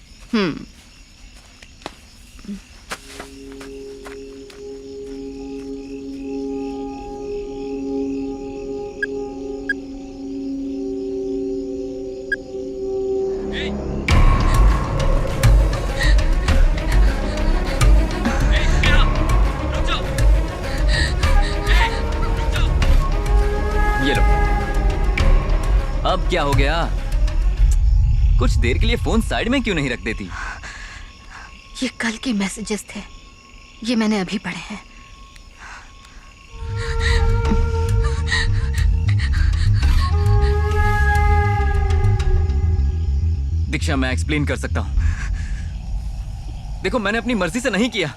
अब क्या हो गया? कुछ देर के लिए फोन साइड में क्यों नहीं रख देती? ये कल के मैसेजेस थे, ये मैंने अभी पढ़े हैं। दीक्षा, मैं एक्सप्लेन कर सकता हूं। देखो, मैंने अपनी मर्जी से नहीं किया।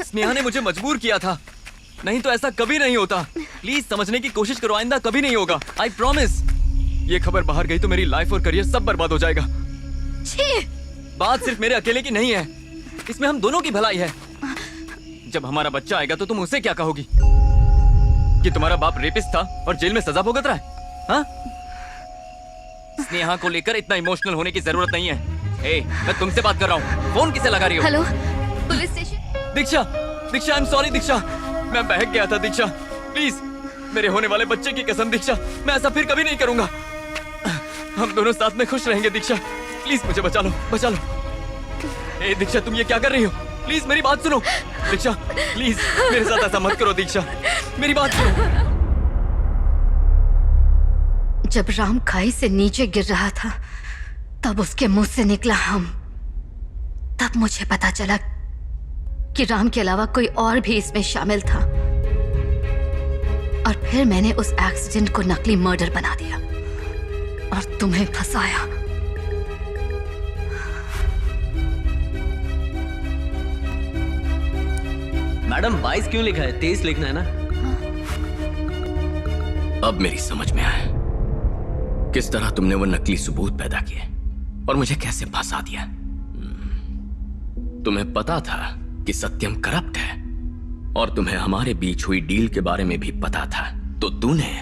स्नेहा ने मुझे मजबूर किया था, नहीं तो ऐसा कभी नहीं होता। प्लीज समझने की कोशिश करो, आइंदा कभी नहीं होगा। I promise. ये खबर बाहर गई तो मेरी लाइफ और करियर सब बर्बाद हो जाएगा। बात सिर्फ मेरे अकेले की नहीं है, इसमें हम दोनों की भलाई है। जब हमारा बच्चा आएगा तो तुम उसे क्या कहोगी? कि तुम्हारा बाप रेपिस्ट था और जेल में सजा भुगत रहा है? हाँ? स्नेहा को लेकर इतना इमोशनल होने की जरूरत नहीं है। ए, मैं तुमसे बात कर रहा हूँ। फोन किसे लगा रही हो? Hello, police station. Diksha, Diksha, I am sorry Diksha, मैं बहक गया था दीक्षा। प्लीज, मेरे होने वाले बच्चे की कसम दीक्षा, मैं ऐसा फिर कभी नहीं करूंगा। हम दोनों साथ में खुश रहेंगे दीक्षा। प्लीज मुझे बचा लो, बचा लो। ए दीक्षा, तुम ये क्या कर रही हो? प्लीज मेरी बात सुनो। दीक्षा प्लीज मेरे साथ ऐसा मत करो। दीक्षा मेरी बात सुनो। जब राम खाई से नीचे गिर रहा था तब उसके मुंह से निकला हम। तब मुझे पता चला कि राम के अलावा कोई और भी इसमें शामिल था। और फिर मैंने उस एक्सीडेंट को नकली मर्डर बना दिया और तुम्हें फंसाया। मैडम 22 क्यों लिखा है? 23 लिखना है ना? अब मेरी समझ में आया किस तरह तुमने वो नकली सबूत पैदा किए और मुझे कैसे फंसा दिया। तुम्हें पता था कि सत्यम करप्ट है और तुम्हें हमारे बीच हुई डील के बारे में भी पता था, तो तूने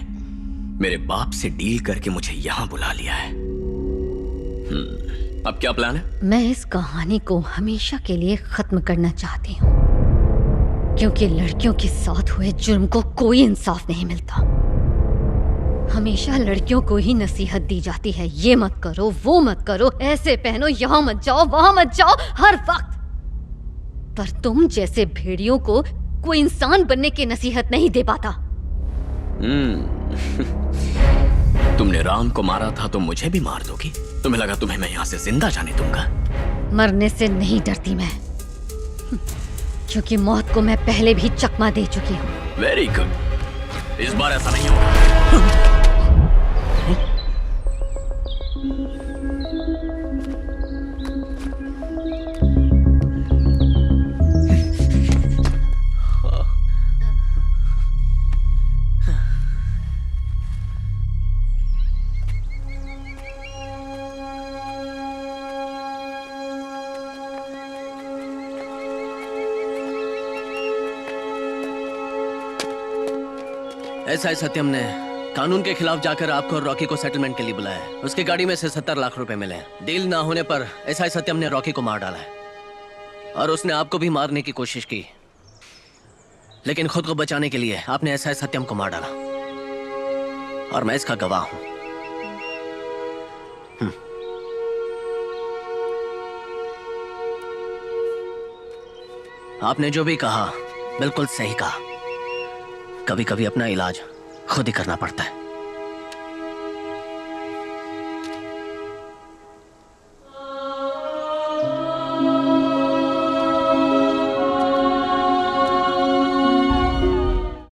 मेरे बाप से डील करके मुझे यहां बुला लिया है। अब क्या प्लान है? मैं इस कहानी को हमेशा के लिए खत्म करना चाहती हूँ, क्योंकि लड़कियों के साथ हुए जुर्म को कोई इंसाफ नहीं मिलता। हमेशा लड़कियों को ही नसीहत दी जाती है, ये मत करो, वो मत करो, ऐसे पहनो, यहाँ मत जाओ, वहां मत जाओ, हर वक्त। पर तुम जैसे भेड़ियों को कोई इंसान बनने की नसीहत नहीं दे पाता। तुमने राम को मारा था तो मुझे भी मार दोगी? तुम्हें लगा तुम्हें मैं यहाँ से जिंदा जाने दूंगा? मरने से नहीं डरती मैं, क्योंकि मौत को मैं पहले भी चकमा दे चुकी हूँ। वेरी गुड, इस बार ऐसा नहीं होगा। एसआई सत्यम ने कानून के खिलाफ जाकर आपको और रॉकी को सेटलमेंट के लिए बुलाया है। उसकी गाड़ी में से 70 लाख रुपए मिले हैं। डील ना होने पर एसआई सत्यम ने रॉकी को मार डाला है और उसने आपको भी मारने की कोशिश की, लेकिन खुद को बचाने के लिए आपने एसआई सत्यम को मार डाला और मैं इसका गवाह हूं। आपने जो भी कहा बिल्कुल सही कहा। कभी कभी अपना इलाज खुद ही करना पड़ता है।